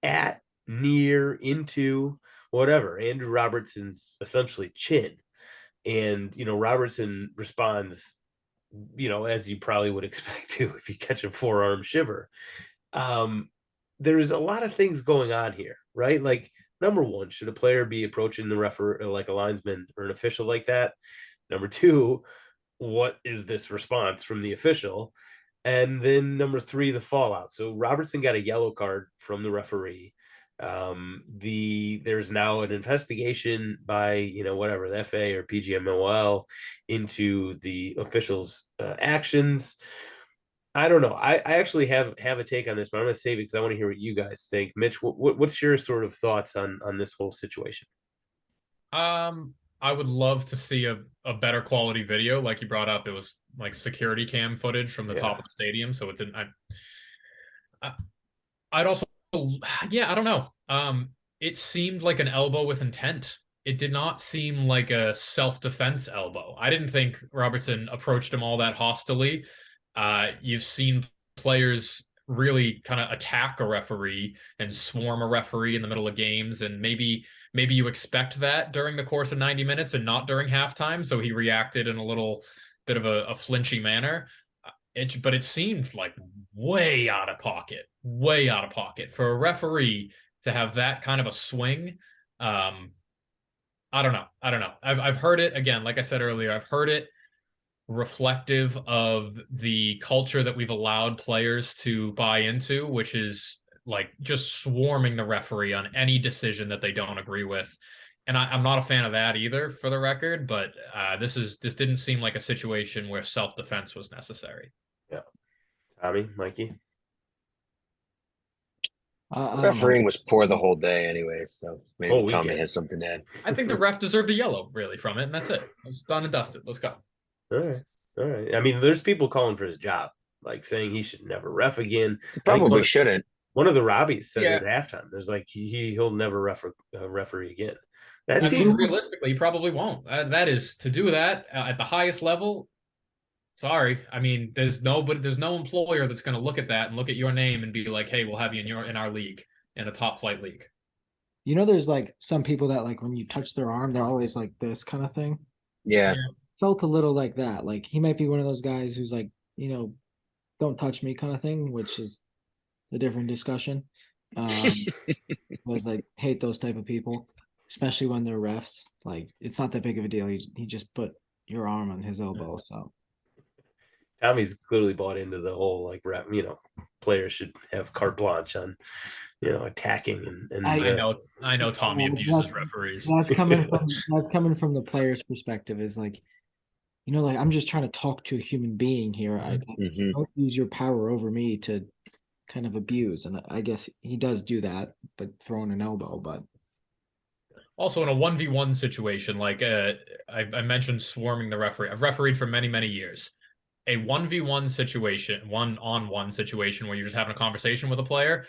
at, near, into whatever Andrew Robertson's essentially chin. And Robertson responds as you probably would expect to if you catch a forearm shiver. There's a lot of things going on here, right? Like, number one, should a player be approaching the referee like a linesman or an official like that? Number two, what is this response from the official? And then number three, the fallout. So Robertson got a yellow card from the referee. There's now an investigation by whatever the FA or PGMOL into the officials' actions. I don't know. I actually have a take on this, but I'm going to save it because I want to hear what you guys think. Mitch, what's your sort of thoughts on this whole situation? I would love to see a better quality video. Like you brought up, it was like security cam footage from the top of the stadium. So it didn't, I'd also, I don't know. It seemed like an elbow with intent. It did not seem like a self-defense elbow. I didn't think Robertson approached him all that hostilely. You've seen players really kind of attack a referee and swarm a referee in the middle of games, and maybe you expect that during the course of 90 minutes and not during halftime. So he reacted in a little bit of a flinchy manner. But it seemed like way out of pocket for a referee to have that kind of a swing. I don't know. I've heard it again. Like I said earlier, I've heard it reflective of the culture that we've allowed players to buy into, which is like just swarming the referee on any decision that they don't agree with. And I'm not a fan of that either, for the record, but this didn't seem like a situation where self-defense was necessary. Yeah. Tommy, Mikey? Refereeing was poor the whole day anyway, so maybe Tommy has something to add. I think the ref deserved a yellow, really, from it, and that's it. It's done and dusted. Let's go. All right. I mean, there's people calling for his job, like saying he should never ref again. He probably shouldn't. One of the Robbies said it at halftime. There's like he'll never referee again. That seems realistically, he probably won't. That is to do that at the highest level. Sorry, I mean, there's no employer that's going to look at that and look at your name and be like, "Hey, we'll have you in our league, in a top flight league." There's like some people that like when you touch their arm, they're always like this kind of thing. Yeah. felt a little like that. Like he might be one of those guys who's like, don't touch me kind of thing, which is a different discussion. Was like hate those type of people, especially when they're refs. Like it's not that big of a deal. He just put your arm on his elbow. So Tommy's clearly bought into the whole like rep, players should have carte blanche on, attacking and I know Tommy abuses referees. That's coming from the player's perspective. Is like, like I'm just trying to talk to a human being here. I don't use your power over me to kind of abuse, and I guess he does do that, but throwing an elbow. But also in a 1v1 situation, like I mentioned swarming the referee. I've refereed for many, many years. A 1v1 situation, one-on-one situation where you're just having a conversation with a player,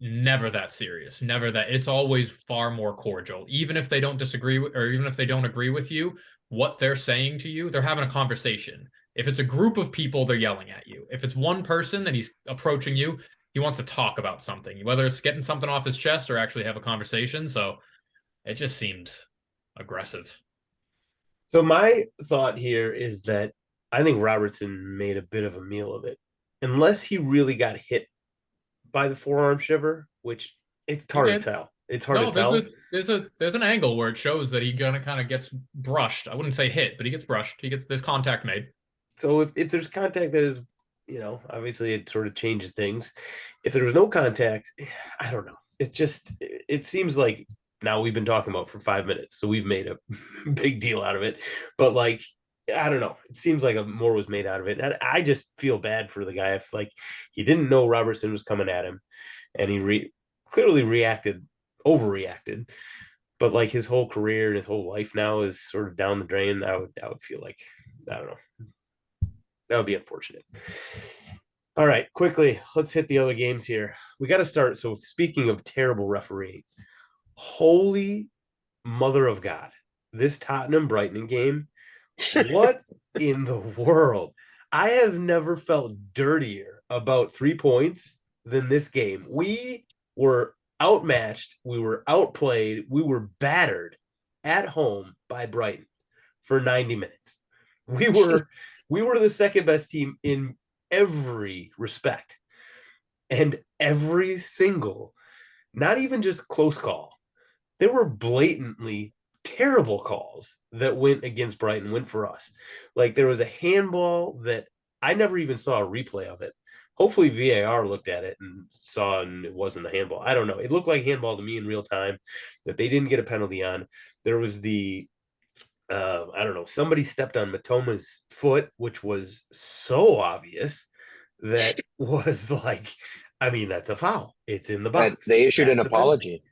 never that serious. Never that. It's always far more cordial. Even if they don't disagree or even if they don't agree with you, what they're saying to you, they're having a conversation. If it's a group of people, they're yelling at you. If it's one person and he's approaching you, he wants to talk about something, whether it's getting something off his chest or actually have a conversation. So it just seemed aggressive. So my thought here is that I think Robertson made a bit of a meal of it. Unless he really got hit by the forearm shiver, which it's hard to tell. It's hard to tell. There's an angle where it shows that he kind of gets brushed. I wouldn't say hit, but he gets brushed. There's contact made. So if there's contact that is, obviously it sort of changes things. If there was no contact, I don't know. It seems like now we've been talking about for 5 minutes, so we've made a big deal out of it. But like, I don't know. It seems like more was made out of it. And I just feel bad for the guy. If like he didn't know Robertson was coming at him, and he clearly overreacted. But like his whole career and his whole life now is sort of down the drain. I would feel like, I don't know. That would be unfortunate. All right, quickly, let's hit the other games here. We got to start. So speaking of terrible refereeing, holy mother of God, this Tottenham Brighton game. What in the world? I have never felt dirtier about 3 points than this game. We were outmatched. We were outplayed. We were battered at home by Brighton for 90 minutes. We were the second best team in every respect. And every single, not even just close call, there were blatantly terrible calls that went against Brighton, went for us. Like there was a handball that I never even saw a replay of it. Hopefully VAR looked at it and saw and it wasn't a handball. I don't know. It looked like handball to me in real time that they didn't get a penalty on. There was I don't know, somebody stepped on Matoma's foot, which was so obvious that was like, I mean, that's a foul. It's in the box. They issued an apology.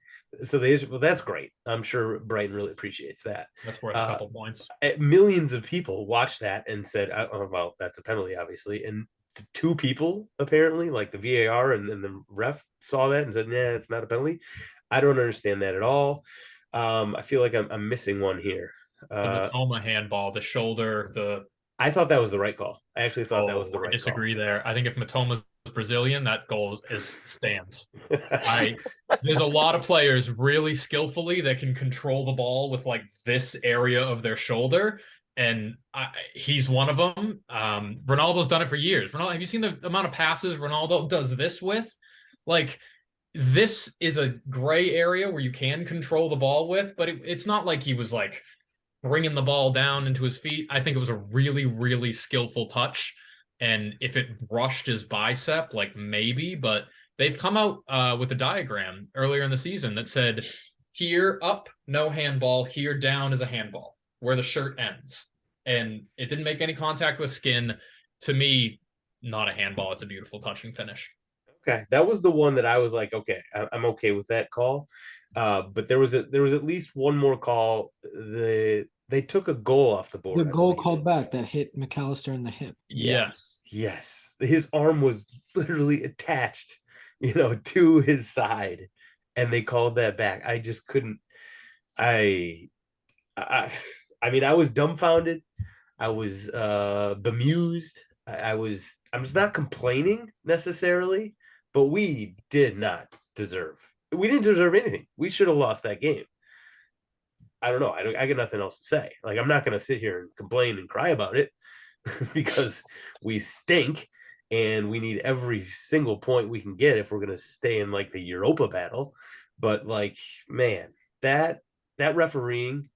So well, that's great. I'm sure Brighton really appreciates that. That's worth a couple points. Millions of people watched that and said, oh, well, that's a penalty, obviously. And 2 people, apparently, like the VAR and then the ref saw that and said, nah, it's not a penalty. I don't understand that at all. I feel like I'm missing one here. The Matoma handball, the shoulder, I thought that was the right call. I actually thought that was the right call. I disagree there. I think if Matoma's Brazilian, that goal stands. There's a lot of players really skillfully that can control the ball with like this area of their shoulder, and he's one of them. Ronaldo's done it for years. Ronaldo, have you seen the amount of passes Ronaldo does this with? Like, this is a gray area where you can control the ball with, but it's not like he was like bringing the ball down into his feet. I think it was a really, really skillful touch. And if it brushed his bicep, like maybe, but they've come out with a diagram earlier in the season that said here up, no handball, here down is a handball, where the shirt ends. And it didn't make any contact with skin. To me, not a handball. It's a beautiful touching finish. Okay. That was the one that I was like, okay, I'm okay with that call. But there was at least one more call. They took a goal off the board. The goal called back that hit McAllister in the hip. Yes. His arm was literally attached, to his side, and they called that back. I just couldn't. I mean, I was dumbfounded. I was bemused. I was not complaining necessarily, but we didn't deserve anything. We should have lost that game. I don't know. I got nothing else to say. Like, I'm not going to sit here and complain and cry about it because we stink and we need every single point we can get if we're going to stay in like the Europa battle. But like, man, that refereeing,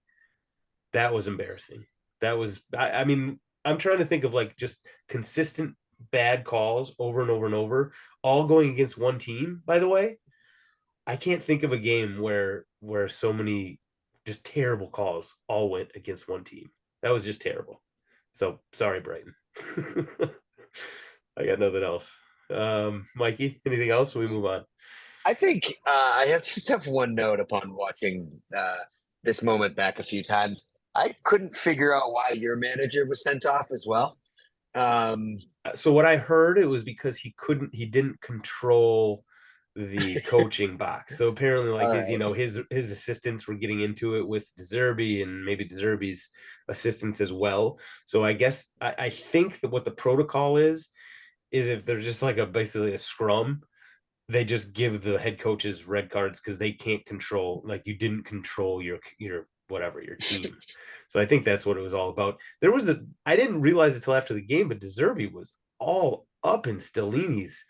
that was embarrassing. That was, I mean, I'm trying to think of like just consistent bad calls over and over and over, all going against one team, by the way. I can't think of a game where so many just terrible calls all went against one team. That was just terrible. So sorry, Brighton. I got nothing else. Mikey, anything else? We move on. I think I have just have one note upon watching this moment back a few times. I couldn't figure out why your manager was sent off as well. So what I heard, it was because he didn't control the coaching box. So apparently, like his, right. his assistants were getting into it with De Zerbi and maybe De Zerbi's assistants as well. So I guess I think that what the protocol is if there's just like basically a scrum, they just give the head coaches red cards because they can't control, like, you didn't control your whatever, your team. So I think that's what it was all about. I didn't realize it till after the game, but De Zerbi was all up in Stellini's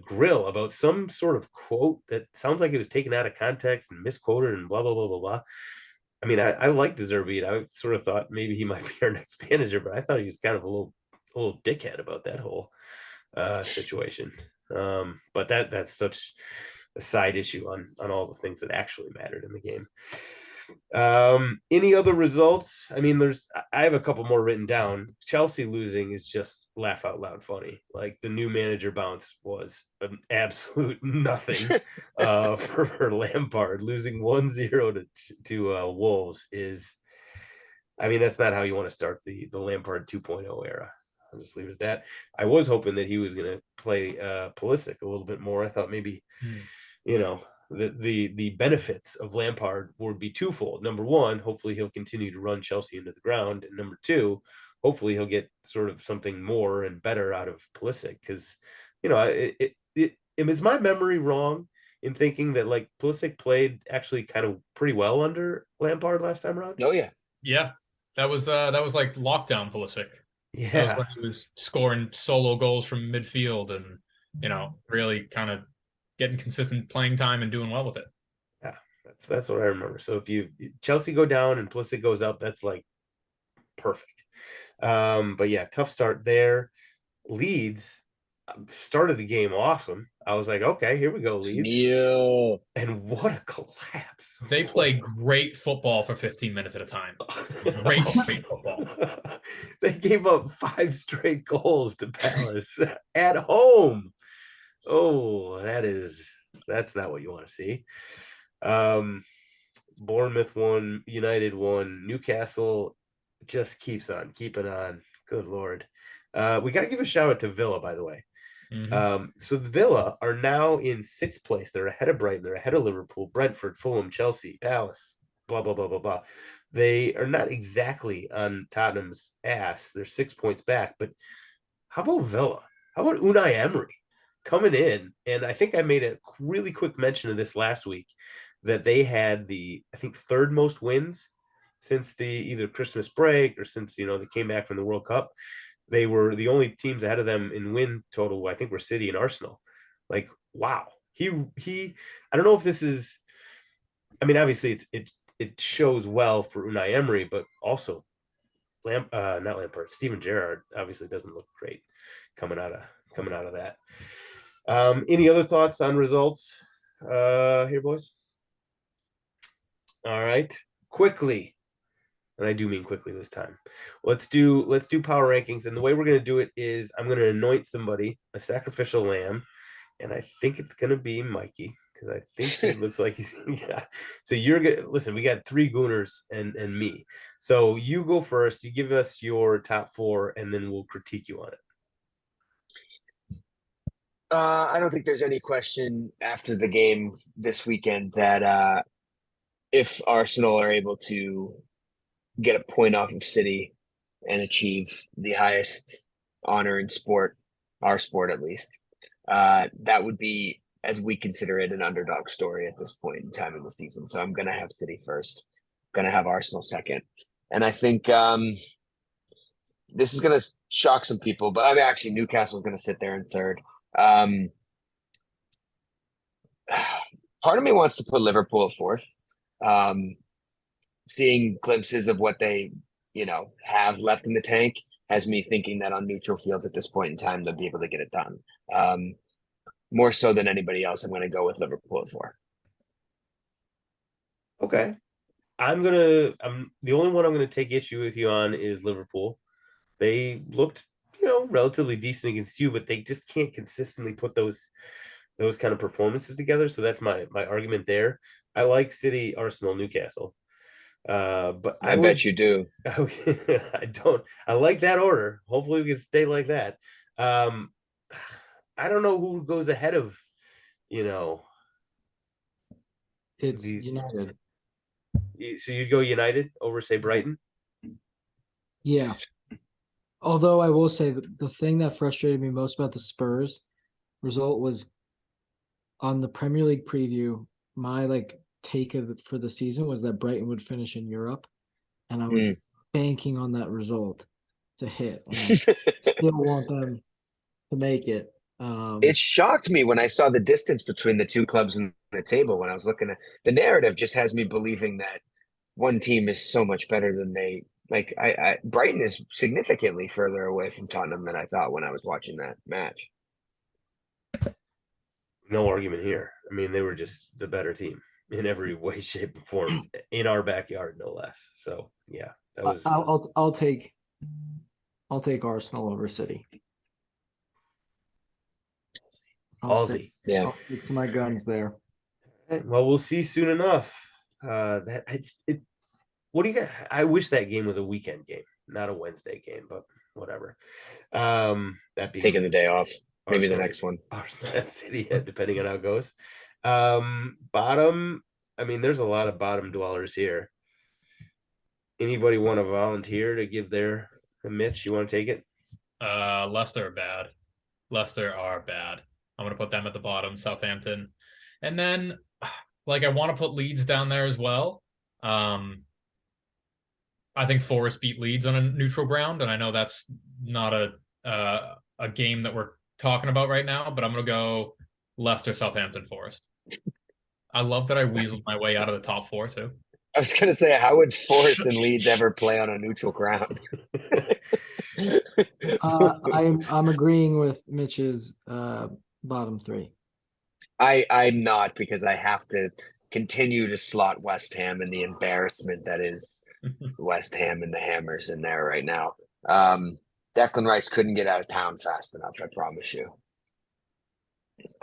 grill about some sort of quote that sounds like it was taken out of context and misquoted and blah blah blah blah blah. I mean, I like De Zerbi. I sort of thought maybe he might be our next manager, but I thought he was kind of a little dickhead about that whole situation. But that's such a side issue on all the things that actually mattered in the game. Any other results? I mean, I have a couple more written down. Chelsea losing is just laugh out loud funny. Like, the new manager bounce was an absolute nothing for Lampard. Losing 1-0 to Wolves is, I mean, that's not how you want to start the Lampard 2.0 era. I'll just leave it at that. I was hoping that he was going to play Pulisic a little bit more. I thought maybe, the benefits of Lampard would be twofold. Number one, hopefully he'll continue to run Chelsea into the ground. And number two, hopefully he'll get sort of something more and better out of Pulisic. Because, is my memory wrong in thinking that, like, Pulisic played actually kind of pretty well under Lampard last time around? Oh, yeah. Yeah. That was like lockdown Pulisic. Yeah. When he was scoring solo goals from midfield and, really kind of getting consistent playing time and doing well with it. Yeah, that's what I remember. So if Chelsea go down and Pulisic goes up, that's like perfect. But yeah, tough start there. Leeds started the game awesome. I was like, okay, here we go, Leeds. Yeah. And what a collapse. They play great football for 15 minutes at a time. Great football. They gave up 5 straight goals to Palace at home. Oh, that's not what you want to see. Bournemouth won, United won, Newcastle just keeps on keeping on. Good Lord. We got to give a shout out to Villa, by the way. Mm-hmm. So the Villa are now in 6th place. They're ahead of Brighton. They're ahead of Liverpool, Brentford, Fulham, Chelsea, Palace, blah, blah, blah, blah, blah. They are not exactly on Tottenham's ass. They're 6 points back. But how about Villa? How about Unai Emery coming in? And I think I made a really quick mention of this last week, that they had I think, 3rd most wins since the either Christmas break or since, they came back from the World Cup. They were the only teams ahead of them in win total. I think were City and Arsenal. Like, wow. He I don't know if this is, I mean, obviously it shows well for Unai Emery, but also not Lampard, Steven Gerrard obviously doesn't look great coming out of that. Any other thoughts on results here, boys? All right, quickly, and I do mean quickly this time. Let's do power rankings, and the way we're going to do it is I'm going to anoint somebody a sacrificial lamb, and I think it's going to be Mikey, because I think he looks like he's yeah. So you're gonna listen. We got 3 Gooners and me. So you go first. You give us your top 4, and then we'll critique you on it. I don't think there's any question after the game this weekend that if Arsenal are able to get a point off of City and achieve the highest honor in sport, our sport at least, that would be, as we consider it, an underdog story at this point in time in the season. So I'm going to have City first. going to have Arsenal second. And I think this is going to shock some people, but I mean, actually, Newcastle's going to sit there in third. Part of me wants to put Liverpool at fourth. Seeing glimpses of what they, have left in the tank has me thinking that on neutral fields at this point in time, they'll be able to get it done. More so than anybody else, I'm going to go with Liverpool at 4. Okay. I'm the only one I'm going to take issue with you on is Liverpool. They looked, relatively decent against you, but they just can't consistently put those kind of performances together. So that's my argument there. I like City, Arsenal, Newcastle. But I bet you do. I don't. I like that order. Hopefully we can stay like that. I don't know who goes ahead of, It's United. So you'd go United over, say, Brighton? Yeah. Although I will say the thing that frustrated me most about the Spurs result was on the Premier League preview, my take for the season was that Brighton would finish in Europe, and I was banking on that result to hit. And I still want them to make it. It shocked me when I saw the distance between the two clubs in the table. When I was looking at the narrative, just has me believing that one team is so much better than they. Brighton is significantly further away from Tottenham than I thought when I was watching that match. No argument here. I mean, they were just the better team in every way, shape, and form in our backyard, no less. So yeah, that was. I'll take Arsenal over City. Ballsy. I'll stick to my guns there. Well, we'll see soon enough. What do you got? I wish that game was a weekend game, not a Wednesday game, but whatever. That being taking the day off. Maybe Arsenal, the next one. Arsenal City, depending on how it goes. Bottom. I mean, there's a lot of bottom dwellers here. Anybody want to volunteer to give their Mitch? You want to take it? Leicester are bad. Leicester are bad. I'm going to put them at the bottom, Southampton. And then, I want to put Leeds down there as well. I think Forest beat Leeds on a neutral ground, and I know that's not a game that we're talking about right now, but I'm going to go Leicester, Southampton, Forest. I love that I weaseled my way out of the top 4, too. I was going to say, how would Forest and Leeds ever play on a neutral ground? I'm agreeing with Mitch's bottom 3. I'm not, because I have to continue to slot West Ham and the embarrassment that is West Ham and the Hammers in there right now. Declan Rice couldn't get out of town fast enough, I promise you.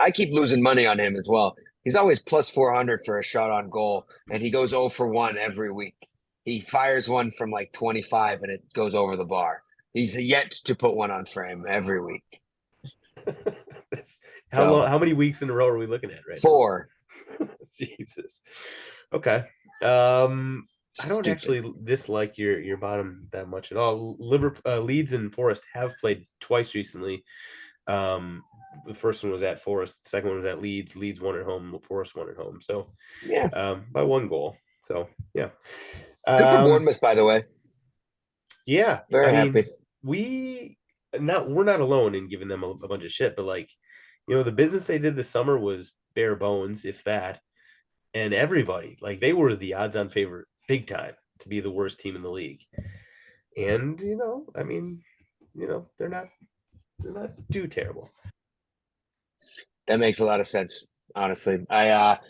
I keep losing money on him as well. He's always plus 400 for a shot on goal, and he goes 0 for 1 every week. He fires one from 25 and it goes over the bar. He's yet to put one on frame every week. How many weeks in a row are we looking at right 4. now? Jesus. Okay. I don't actually dislike your bottom that much at all. Leeds and Forest have played twice recently. The first one was at Forest. The second one was at Leeds. Leeds won at home. Forest won at home. So yeah, by 1 goal. So yeah. Good for Bournemouth, by the way. Yeah, very happy. We're not alone in giving them a bunch of shit, but the business they did this summer was bare bones, if that. And everybody, they were the odds-on favorite big time to be the worst team in the league. And they're not too terrible. That makes a lot of sense, honestly. I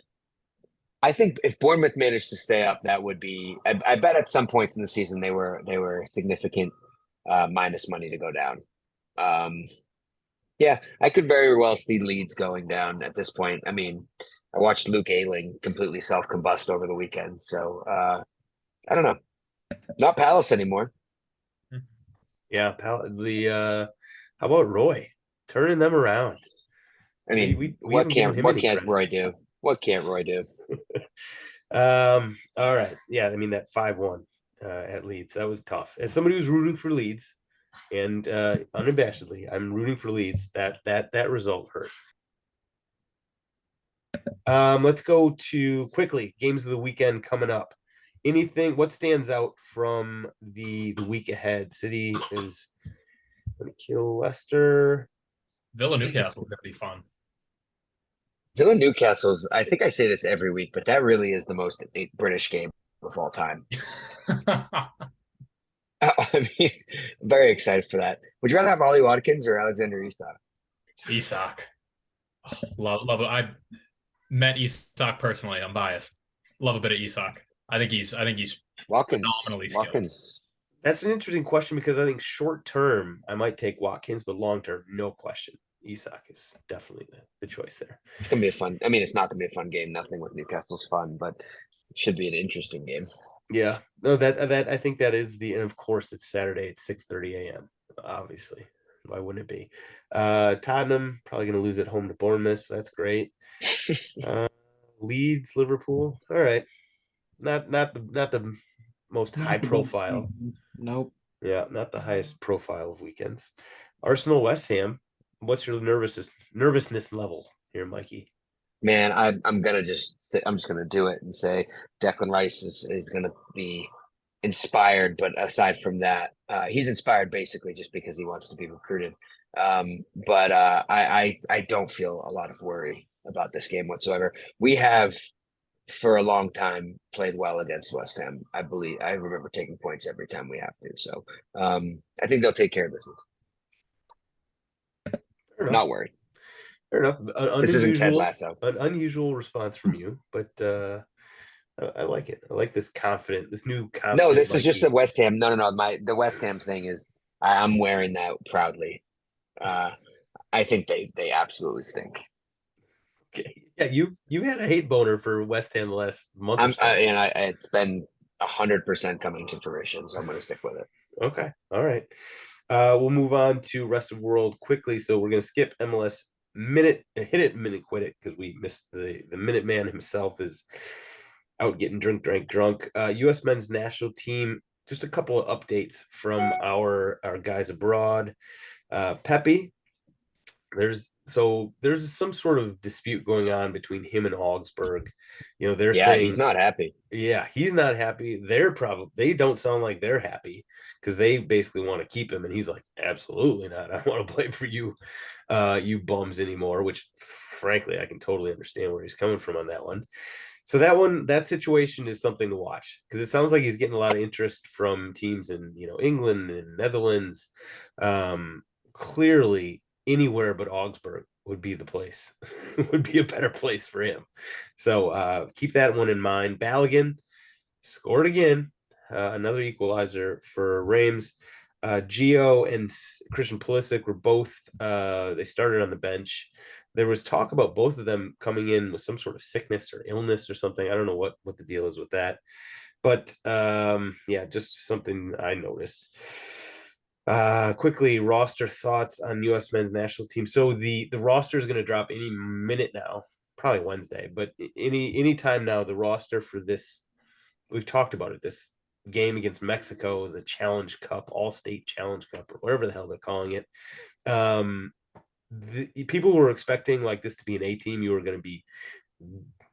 think if Bournemouth managed to stay up, that would be. I bet at some points in the season they were significant minus money to go down. Yeah, I could very well see Leeds going down at this point. I mean, I watched Luke Ayling completely self-combust over the weekend, so I don't know. Not Palace anymore. Yeah, how about Roy turning them around? I mean, what can't Roy do? What can't Roy do? All right. Yeah, I mean that 5-1 at Leeds. That was tough. As somebody who's rooting for Leeds, and unabashedly, I'm rooting for Leeds. That result hurt. Let's go to quickly games of the weekend coming up. Anything? What stands out from the week ahead? City is going to kill Leicester. Villa Newcastle is going to be fun. Villa Newcastle's, I think I say this every week, but that really is the most British game of all time. I mean, I'm very excited for that. Would you rather have Ollie Watkins or Alexander Isak? Isak. Oh, love it. I met Isak personally. I'm biased. Love a bit of Isak. I think he's Watkins. phenomenally skilled. Watkins. That's an interesting question because I think short term I might take Watkins, but long term, no question, Isak is definitely the choice there. It's gonna be a fun. I mean, it's not gonna be a fun game. Nothing with Newcastle's fun, but it should be an interesting game. Yeah, no, that I think that is and of course it's Saturday at 6:30 a.m. Obviously, why wouldn't it be? Tottenham probably going to lose at home to Bournemouth. So that's great. Leeds, Liverpool. All right, not the most high profile. Nope. Yeah, not the highest profile of weekends. Arsenal, West Ham. What's your nervousness level here, Mikey? Man, I'm just gonna do it and say Declan Rice is gonna be inspired, but aside from that, he's inspired basically just because he wants to be recruited. I don't feel a lot of worry about this game whatsoever. We have for a long time played well against West Ham. I remember taking points every time we have to. So I think they'll take care of business. Not worried. Fair enough. This isn't Ted Lasso. An unusual response from you, but I like it. I like this new confident. No, this is just a West Ham. No. The West Ham thing is I'm wearing that proudly. I think they absolutely stink. Okay. Yeah, you had a hate boner for West Ham the last month or so. It's been 100% coming to fruition, so I'm going to stick with it. Okay. All right. We'll move on to rest of the world quickly. So we're going to skip MLS minute quit it because we missed the minute man himself is out getting drunk. US men's national team, just a couple of updates from our guys abroad. Pepe, there's some sort of dispute going on between him and Augsburg. They're saying he's not happy. Yeah, he's not happy. They don't sound like they're happy because they basically want to keep him, and he's like, absolutely not. I want to play for you, you bums anymore. Which, frankly, I can totally understand where he's coming from on that one. So that situation is something to watch because it sounds like he's getting a lot of interest from teams in England and Netherlands. Clearly, anywhere but Augsburg would be the place, would be a better place for him. So keep that one in mind. Balogun scored again, another equalizer for Reims. Gio and Christian Pulisic were both, they started on the bench. There was talk about both of them coming in with some sort of sickness or illness or something. I don't know what the deal is with that. But just something I noticed. Quickly, roster thoughts on U.S. men's national team. So the roster is going to drop any minute now, probably Wednesday, but any time now. The roster for this, we've talked about it. This game against Mexico, the Challenge Cup, All-State Challenge Cup, or whatever the hell they're calling it. The people were expecting like this to be an A team. You were going to be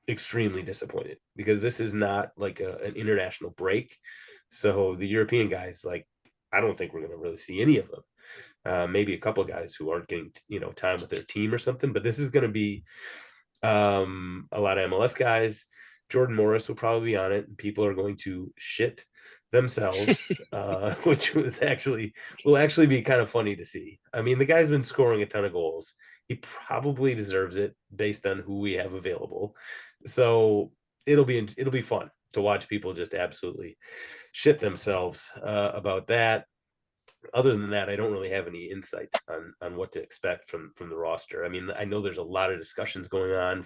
extremely disappointed because this is not like an international break. So the European guys, like, I don't think we're going to really see any of them. Maybe a couple of guys who aren't getting, time with their team or something. But this is going to be a lot of MLS guys. Jordan Morris will probably be on it. And people are going to shit themselves, which will actually be kind of funny to see. I mean, the guy's been scoring a ton of goals. He probably deserves it based on who we have available. So it'll be fun to watch people just absolutely shit themselves about that. Other than that, I don't really have any insights on what to expect from the roster. I mean, I know there's a lot of discussions going on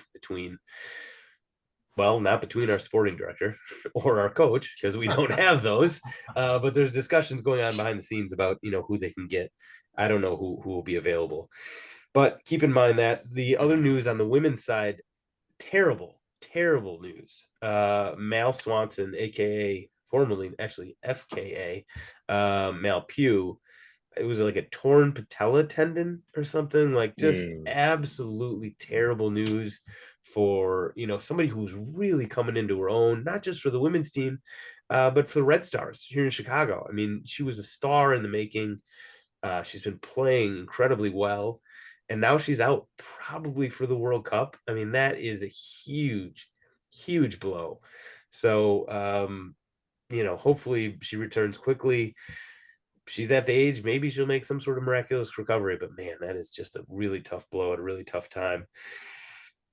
not between our sporting director or our coach, because we don't have those, but there's discussions going on behind the scenes about, who they can get. I don't know who will be available. But keep in mind that the other news on the women's side, terrible news. Mal Swanson, aka formerly actually FKA, Mal Pugh, it was like a torn patella tendon or something, like just absolutely terrible news for, somebody who's really coming into her own, not just for the women's team, but for the Red Stars here in Chicago. I mean, she was a star in the making. She's been playing incredibly well, and now she's out probably for the World Cup. I mean, that is a huge, huge blow. So, hopefully she returns quickly. She's at the age, maybe she'll make some sort of miraculous recovery, but man, that is just a really tough blow at a really tough time.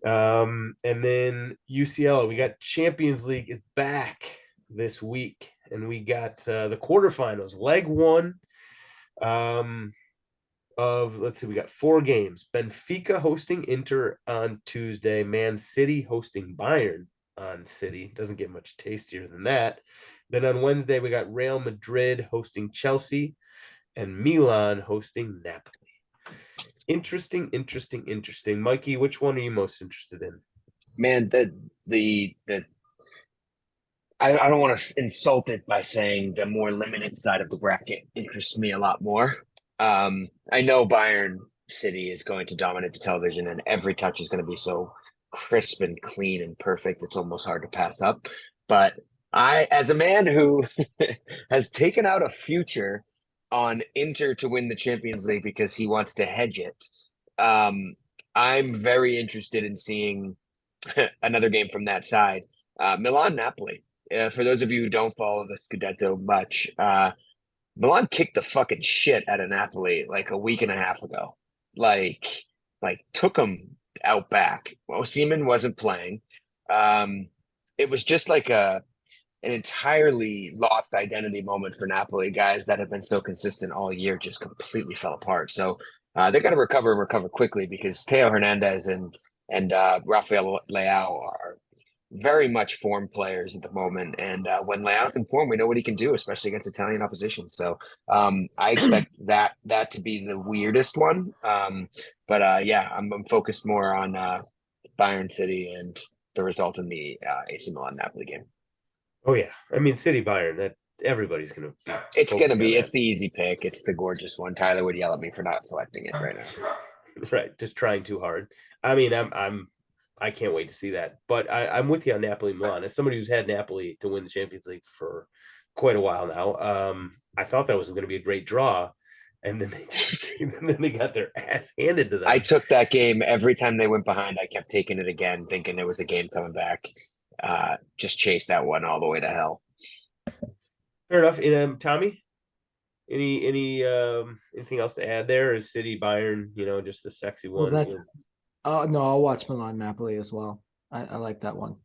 And then UCL, we got Champions League is back this week, and we got the quarterfinals, leg one of, let's see, we got 4 games. Benfica hosting Inter on Tuesday, Man City hosting Bayern on City. Doesn't get much tastier than that. Then on Wednesday, we got Real Madrid hosting Chelsea and Milan hosting Napoli. Interesting. Mikey, which one are you most interested in? Man, I don't want to insult it by saying the more limited side of the bracket interests me a lot more. I know Bayern City is going to dominate the television, and every touch is going to be so crisp and clean and perfect. It's almost hard to pass up. But I, as a man who has taken out a future on Inter to win the Champions League because he wants to hedge it, I'm very interested in seeing another game from that side. Milan-Napoli. For those of you who don't follow the Scudetto much, Milan kicked the fucking shit out of Napoli like a week and a half ago. Like took them out back. Osimhen wasn't playing. It was just like an entirely lost identity moment for Napoli. Guys that have been so consistent all year just completely fell apart. So they got to recover quickly, because Theo Hernandez and Rafael Leao are very much form players at the moment. And when Leao's in form, we know what he can do, especially against Italian opposition. So I expect that to be the weirdest one. But yeah, I'm focused more on Bayern City and the result in the AC Milan Napoli game. Oh yeah, I mean, City Bayern, that everybody's gonna be. It's the easy pick. It's the gorgeous one. Tyler would yell at me for not selecting it right now. Right, just trying too hard. I mean, I can't wait to see that. But I'm with you on Napoli Milan. As somebody who's had Napoli to win the Champions League for quite a while now, I thought that was going to be a great draw, and then they got their ass handed to them. I took that game every time they went behind. I kept taking it again, thinking there was a game coming back. Just chase that one all the way to hell. Fair enough. And Tommy, anything else to add there? Is City Bayern, just the sexy one? Well, no, I'll watch Milan Napoli as well. I like that one.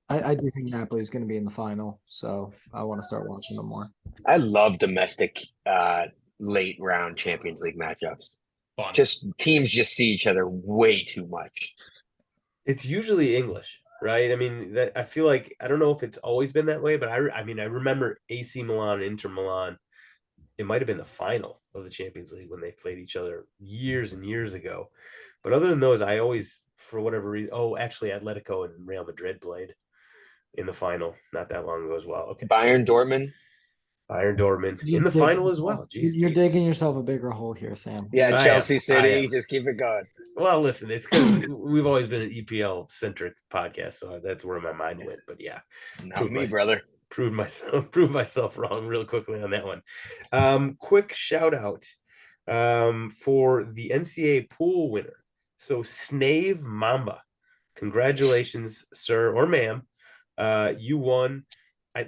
I do think Napoli is going to be in the final, so I want to start watching them more. I love domestic late round Champions League matchups. Fun. Just teams just see each other way too much. It's usually English, right? I mean, I feel like, I don't know if it's always been that way, but I mean, I remember AC Milan and Inter Milan. It might have been the final of the Champions League when they played each other years and years ago. But other than those, I always, for whatever reason, actually, Atletico and Real Madrid played in the final not that long ago as well. Okay, Bayern Dortmund in the final as well. You're digging yourself a bigger hole here, Sam. Yeah, I Chelsea am. City, just keep it going. Well, listen, it's because we've always been an EPL centric podcast, so that's where my mind went. But yeah, Not me, brother. Prove myself wrong real quickly on that one. Quick shout out for the NCAA pool winner. So Snave Mamba, congratulations, sir or ma'am. You won.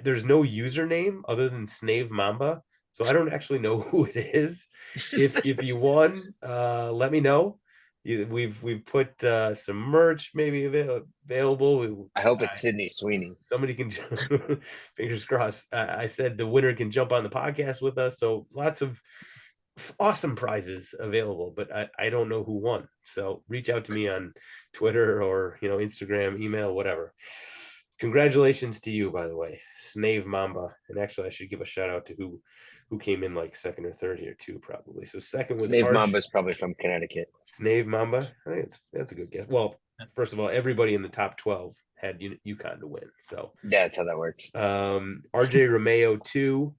There's no username other than Snave Mamba, so I don't actually know who it is. If you won, let me know. We've put some merch maybe available. I hope it's Sydney Sweeney. Somebody can, fingers crossed. I said the winner can jump on the podcast with us. So lots of awesome prizes available, but I don't know who won. So reach out to me on Twitter or Instagram, email, whatever. Congratulations to you, by the way, Snave Mamba. And actually, I should give a shout out to who came in like second or third here too, probably. So second was Snave Mamba is probably from Connecticut. Snave Mamba. I think that's a good guess. Well, first of all, everybody in the top 12 had UConn to win. So yeah, that's how that works. RJ Romeo 2.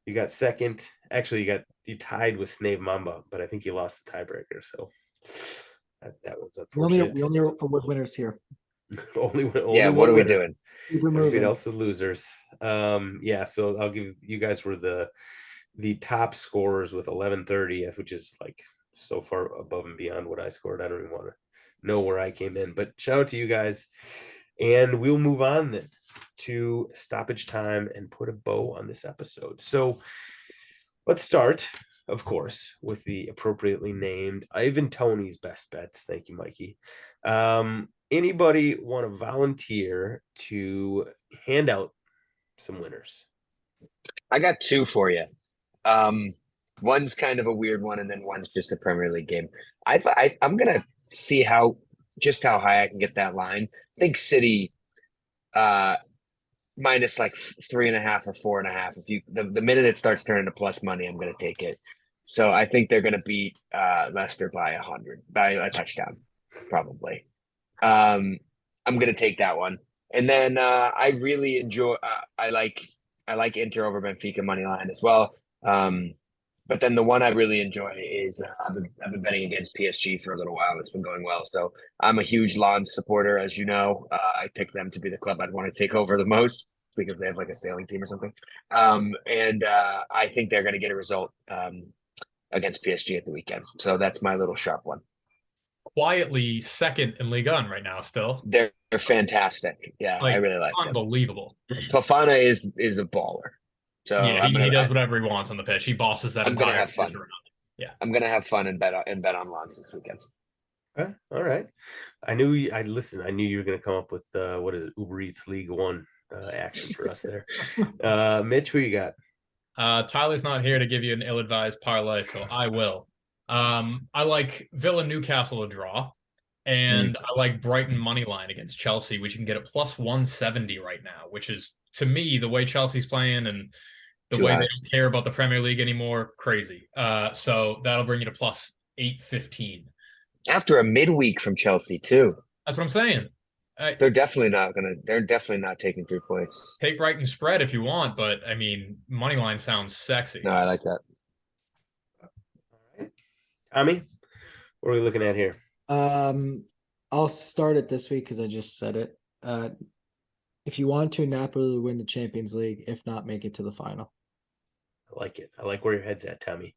You got second. Actually, you tied with Snave Mamba, but I think you lost the tiebreaker. So That was We only unfortunate. award winners here. only Yeah, one what are we winner. doing? Keep it Everybody moving. else is losers. Yeah, so I'll give you guys were the top scorers with 1130, which is like so far above and beyond what I scored. I don't even want to know where I came in, but shout out to you guys. And we'll move on then to stoppage time and put a bow on this episode. So let's start, of course, with the appropriately named Ivan Toney's best bets. Thank you, Mikey. Anybody want to volunteer to hand out some winners? I got two for you. One's kind of a weird one, and then one's just a Premier League game. I'm gonna see how high I can get that line. I think City minus like 3.5 or 4.5. If you the minute it starts turning to plus money, I'm gonna take it. So I think they're gonna beat Leicester by a touchdown, probably. I'm gonna take that one. And then I really enjoy. I like Inter over Benfica money line as well. But then the one I really enjoy is I've been betting against PSG for a little while. It's been going well. So I'm a huge Lens supporter, as you know. I pick them to be the club I'd want to take over the most because they have like a sailing team or something. And I think they're going to get a result against PSG at the weekend. So that's my little sharp one. Quietly second in Ligue 1 right now still. They're fantastic. Yeah, I really like them. Unbelievable. Fofana is a baller. So yeah, he does whatever he wants on the pitch. He bosses that. I'm gonna have fun. Around. Yeah, I'm gonna have fun and bet on Lens this weekend. Okay, all right. I knew you were gonna come up with what is it, Uber Eats League One action for us there. Mitch, who you got? Tyler's not here to give you an ill-advised parlay, so I will. I like Villa Newcastle to draw, and I like Brighton money line against Chelsea, which you can get at plus 170 right now, which is, to me, the way Chelsea's playing and the way they don't care about the Premier League anymore, crazy. So that'll bring you to plus 815. After a midweek from Chelsea too. That's what I'm saying. They're definitely not taking 3 points. Take Brighton spread if you want, but I mean, money line sounds sexy. No, I like that. All right. Tommy, what are we looking at here? I'll start it this week because I just said it. If you want to, Napoli win the Champions League. If not, make it to the final. I like it. I like where your head's at, Tommy.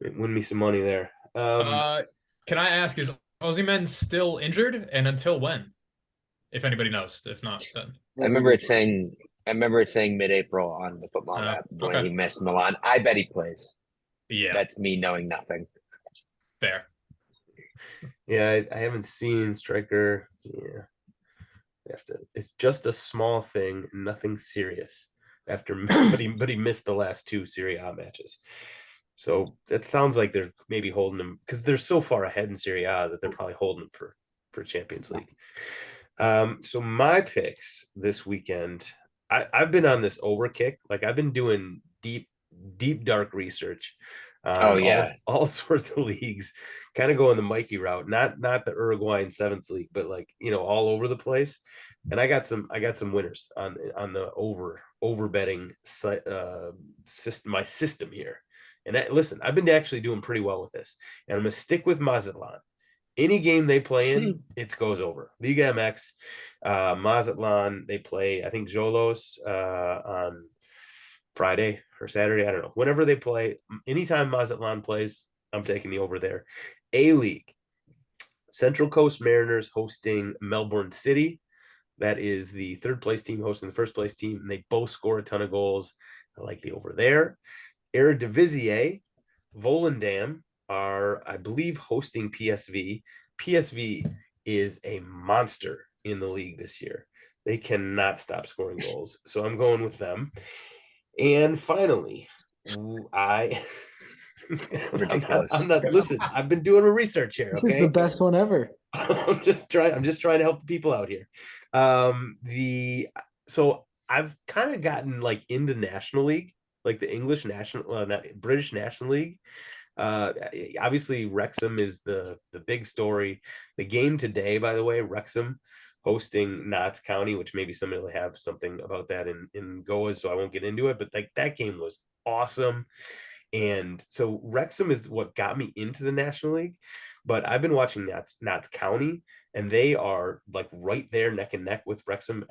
Win me some money there. Can I ask, is Osimhen still injured, and until when? If anybody knows. If not, then I remember it saying mid-April on the football app when he missed Milan. I bet he plays. Yeah, that's me knowing nothing. Fair. Yeah, I haven't seen striker. Yeah. It's just a small thing, nothing serious. But he missed the last 2 Serie A matches. So that sounds like they're maybe holding him because they're so far ahead in Serie A that they're probably holding him for Champions League. So my picks this weekend, I've been on this overkick. Like I've been doing deep dark research. All sorts of leagues, kind of going the Mikey route, not the Uruguayan 7th league, but like, all over the place. And I got some winners on the over betting system, my system here. And listen, I've been actually doing pretty well with this, and I'm gonna stick with Mazatlan. Any game they play in, it goes over. Liga MX, Mazatlan, they play, I think, Xolos on Friday or Saturday. I don't know. Whenever they play, anytime Mazatlan plays, I'm taking the over there. A-League, Central Coast Mariners hosting Melbourne City. That is the 3rd place team hosting the 1st place team, and they both score a ton of goals. I like the over there. Eredivisie, Volendam are, I believe, hosting PSV. PSV is a monster in the league this year. They cannot stop scoring goals. So I'm going with them. And finally, listen, I've been doing my research here. This is the best one ever. I'm just trying to help the people out here. So I've kind of gotten like into National League, like the English National, British National League. Obviously Wrexham is the big story. The game today, by the way, Wrexham hosting Notts County, which maybe somebody will have something about that in GOAWs, so I won't get into it, but like that game was awesome. And so Wrexham is what got me into the National League. But I've been watching Notts County, and they are like right there neck and neck with Wrexham.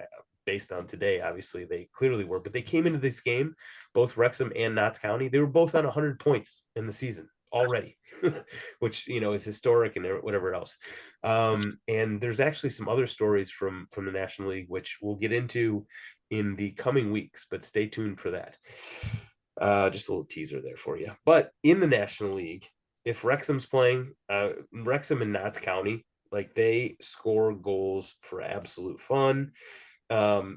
Based on today, obviously they clearly were, but they came into this game, both Wrexham and Notts County, they were both on 100 points in the season already, which, you know, is historic and whatever else. And there's actually some other stories from the National League, which we'll get into in the coming weeks, but stay tuned for that. Just a little teaser there for you. But in the National League, if Wrexham's playing, Wrexham and Notts County, like they score goals for absolute fun.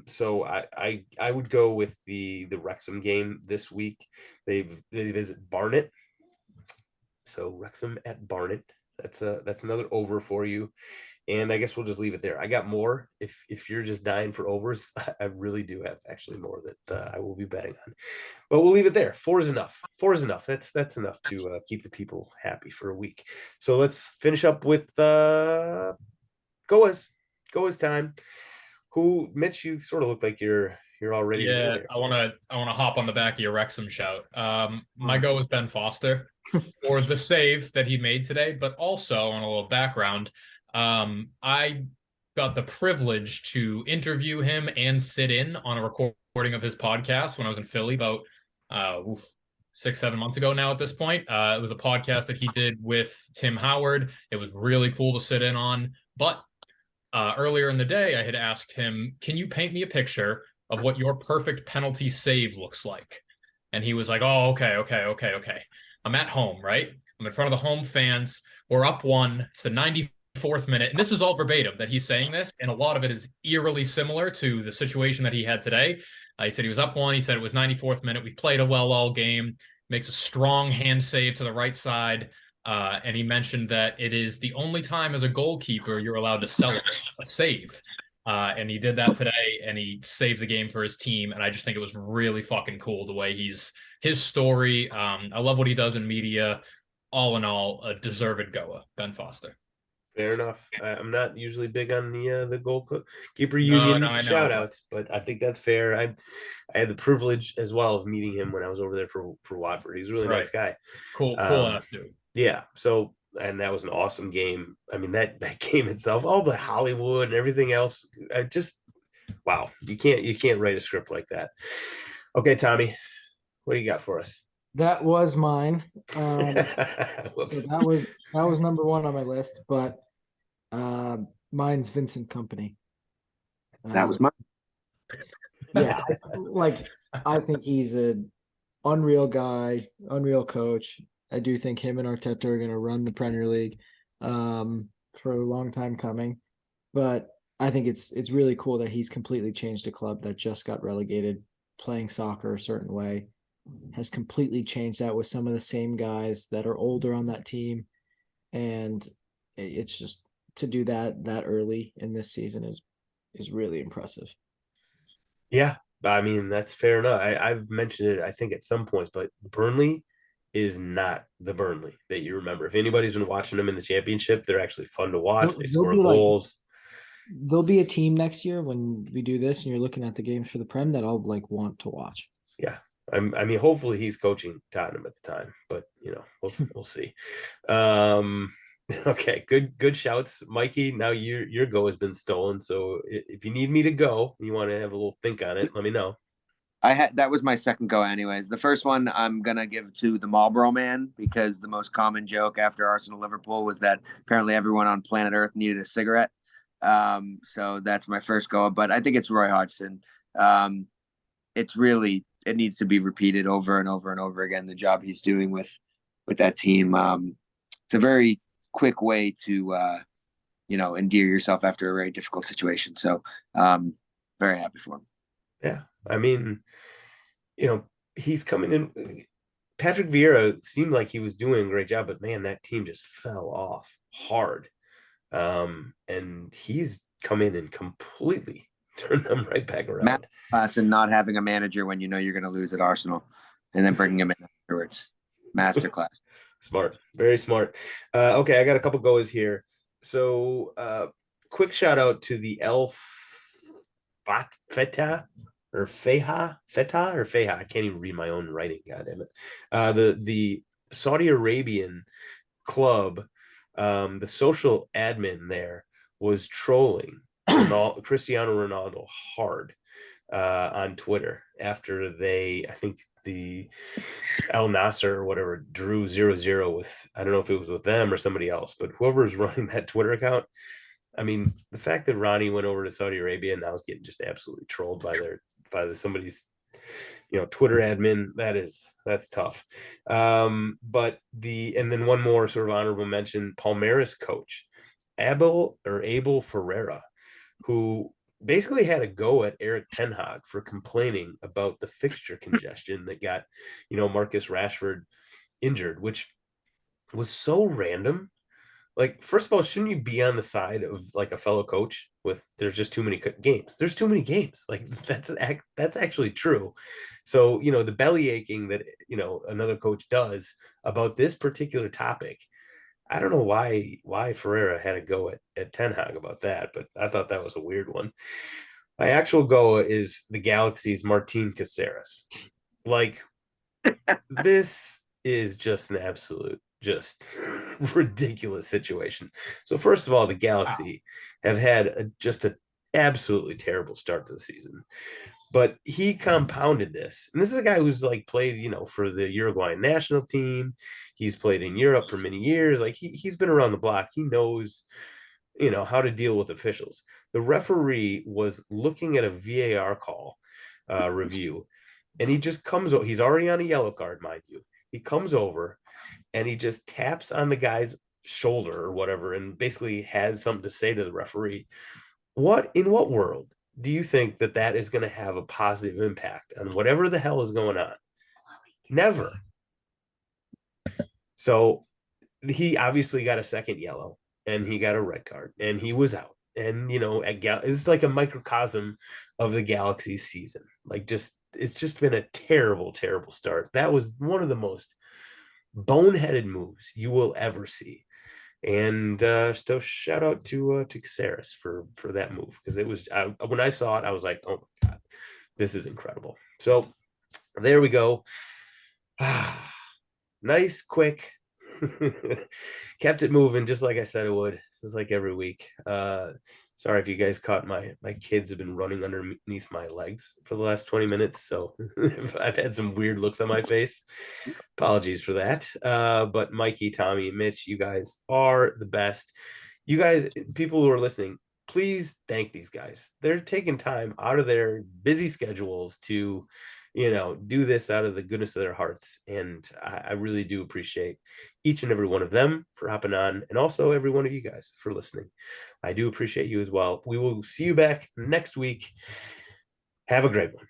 So I would go with the Wrexham game this week. They visit Barnet. So Wrexham at Barnet. That's another over for you. And I guess we'll just leave it there. I got more. If you're just dying for overs, I really do have actually more that I will be betting on. But we'll leave it there. 4 is enough. 4 is enough. That's enough to keep the people happy for a week. So let's finish up with GOAWs time. Who, Mitch, you sort of look like you're all ready. Yeah, I wanna hop on the back of your Wrexham shout. My go is Ben Foster for the save that he made today, but also on a little background. I got the privilege to interview him and sit in on a recording of his podcast when I was in Philly about 6-7 months ago now at this point. It was a podcast that he did with Tim Howard. It was really cool to sit in on, but earlier in the day, I had asked him, can you paint me a picture of what your perfect penalty save looks like? And he was like, oh, okay. I'm at home, right? I'm in front of the home fans. We're up 1. It's the 94th minute. And this is all verbatim that he's saying this. And a lot of it is eerily similar to the situation that he had today. He said he was up 1. He said it was 94th minute. We played a well all game. Makes a strong hand save to the right side. And he mentioned that it is the only time as a goalkeeper you're allowed to celebrate a save. And he did that today, and he saved the game for his team. And I just think it was really fucking cool the way his story. I love what he does in media. All in all, a deserved goa, Ben Foster. Fair enough. I'm not usually big on the goalkeeper union shout outs, but I think that's fair. I had the privilege as well of meeting him when I was over there for Watford. He's a really nice guy. Cool ass dude. Yeah. So, and that was an awesome game. I mean, that game itself, all the Hollywood and everything else, wow. You can't write a script like that. Okay, Tommy, what do you got for us? That was mine. So that was number 1 on my list, but mine's Vincent Kompany. That was mine. Yeah, I think he's an unreal guy, unreal coach. I do think him and Arteta are going to run the Premier League for a long time coming. But I think it's really cool that he's completely changed a club that just got relegated, playing soccer a certain way, has completely changed that with some of the same guys that are older on that team. And it's just to do that early in this season is really impressive. Yeah, I mean, that's fair enough. I've mentioned it, I think, at some points, but Burnley is not the Burnley that you remember. If anybody's been watching them in the Championship, they're actually fun to watch. They score goals. There'll be a team next year when we do this and you're looking at the games for the Prem that I'll want to watch. Yeah. I mean, hopefully he's coaching Tottenham at the time, but we'll see. Okay, good shouts, Mikey. Now your go has been stolen. So if you need me to go, you want to have a little think on it, let me know. That was my second go anyways. The first one I'm going to give to the Marlboro Man, because the most common joke after Arsenal Liverpool was that apparently everyone on planet Earth needed a cigarette. So that's my first go, but I think it's Roy Hodgson. It needs to be repeated over and over and over again, the job he's doing with that team. It's a very quick way to, endear yourself after a very difficult situation. So very happy for him. Yeah. I mean, he's coming in. Patrick Vieira seemed like he was doing a great job, but man, that team just fell off hard. And he's come in and completely turned them right back around. Masterclass in not having a manager when you know you're going to lose at Arsenal, and then bringing him in afterwards. Masterclass. Smart, very smart. Okay, I got a couple goes here. So, quick shout out to the Feta. I can't even read my own writing. God damn it. The Saudi Arabian club The social admin there was trolling Cristiano Ronaldo hard on Twitter after I think the Al Nasser or whatever drew 0-0 with, I don't know if it was with them or somebody else, but whoever's running that Twitter account. I mean, the fact that Ronnie went over to Saudi Arabia and now is getting just absolutely trolled by somebody's, Twitter admin, that's tough. And then one more sort of honorable mention, Palmeiras coach Abel Ferreira, who basically had a go at Eric Ten Hag for complaining about the fixture congestion that got, Marcus Rashford injured, which was so random. Like, first of all, shouldn't you be on the side of like a fellow coach with there's just too many games? There's too many games. Like that's actually true. So, the belly aching that, another coach does about this particular topic, I don't know why Ferreira had a go at Ten Hag about that, but I thought that was a weird one. My actual go is the Galaxy's Martin Caceres. Like, this is just an absolute, just ridiculous situation. So first of all, the Galaxy have had just an absolutely terrible start to the season. But he compounded this. And this is a guy who's like played, for the Uruguayan national team. He's played in Europe for many years. Like he's been around the block. He knows, how to deal with officials. The referee was looking at a VAR call review, and he just comes over. He's already on a yellow card, mind you. He comes over and he just taps on the guy's shoulder or whatever and basically has something to say to the referee. In what world do you think that is going to have a positive impact on whatever the hell is going on? Never. So he obviously got a second yellow and he got a red card and he was out. And, it's like a microcosm of the Galaxy's season. Like it's just been a terrible, terrible start. That was one of the most boneheaded moves you will ever see. And so shout out to Caceres for that move, because it was when I saw it, I was like, oh my God, this is incredible. So there we go. Nice, quick. Kept it moving just like I said it would, just like every week. Sorry if you guys caught my kids have been running underneath my legs for the last 20 minutes. So I've had some weird looks on my face. Apologies for that. But Mikey, Tommy, Mitch, you guys are the best. You guys, people who are listening, please thank these guys. They're taking time out of their busy schedules to, do this out of the goodness of their hearts. And I really do appreciate each and every one of them for hopping on, and also every one of you guys for listening. I do appreciate you as well. We will see you back next week. Have a great one.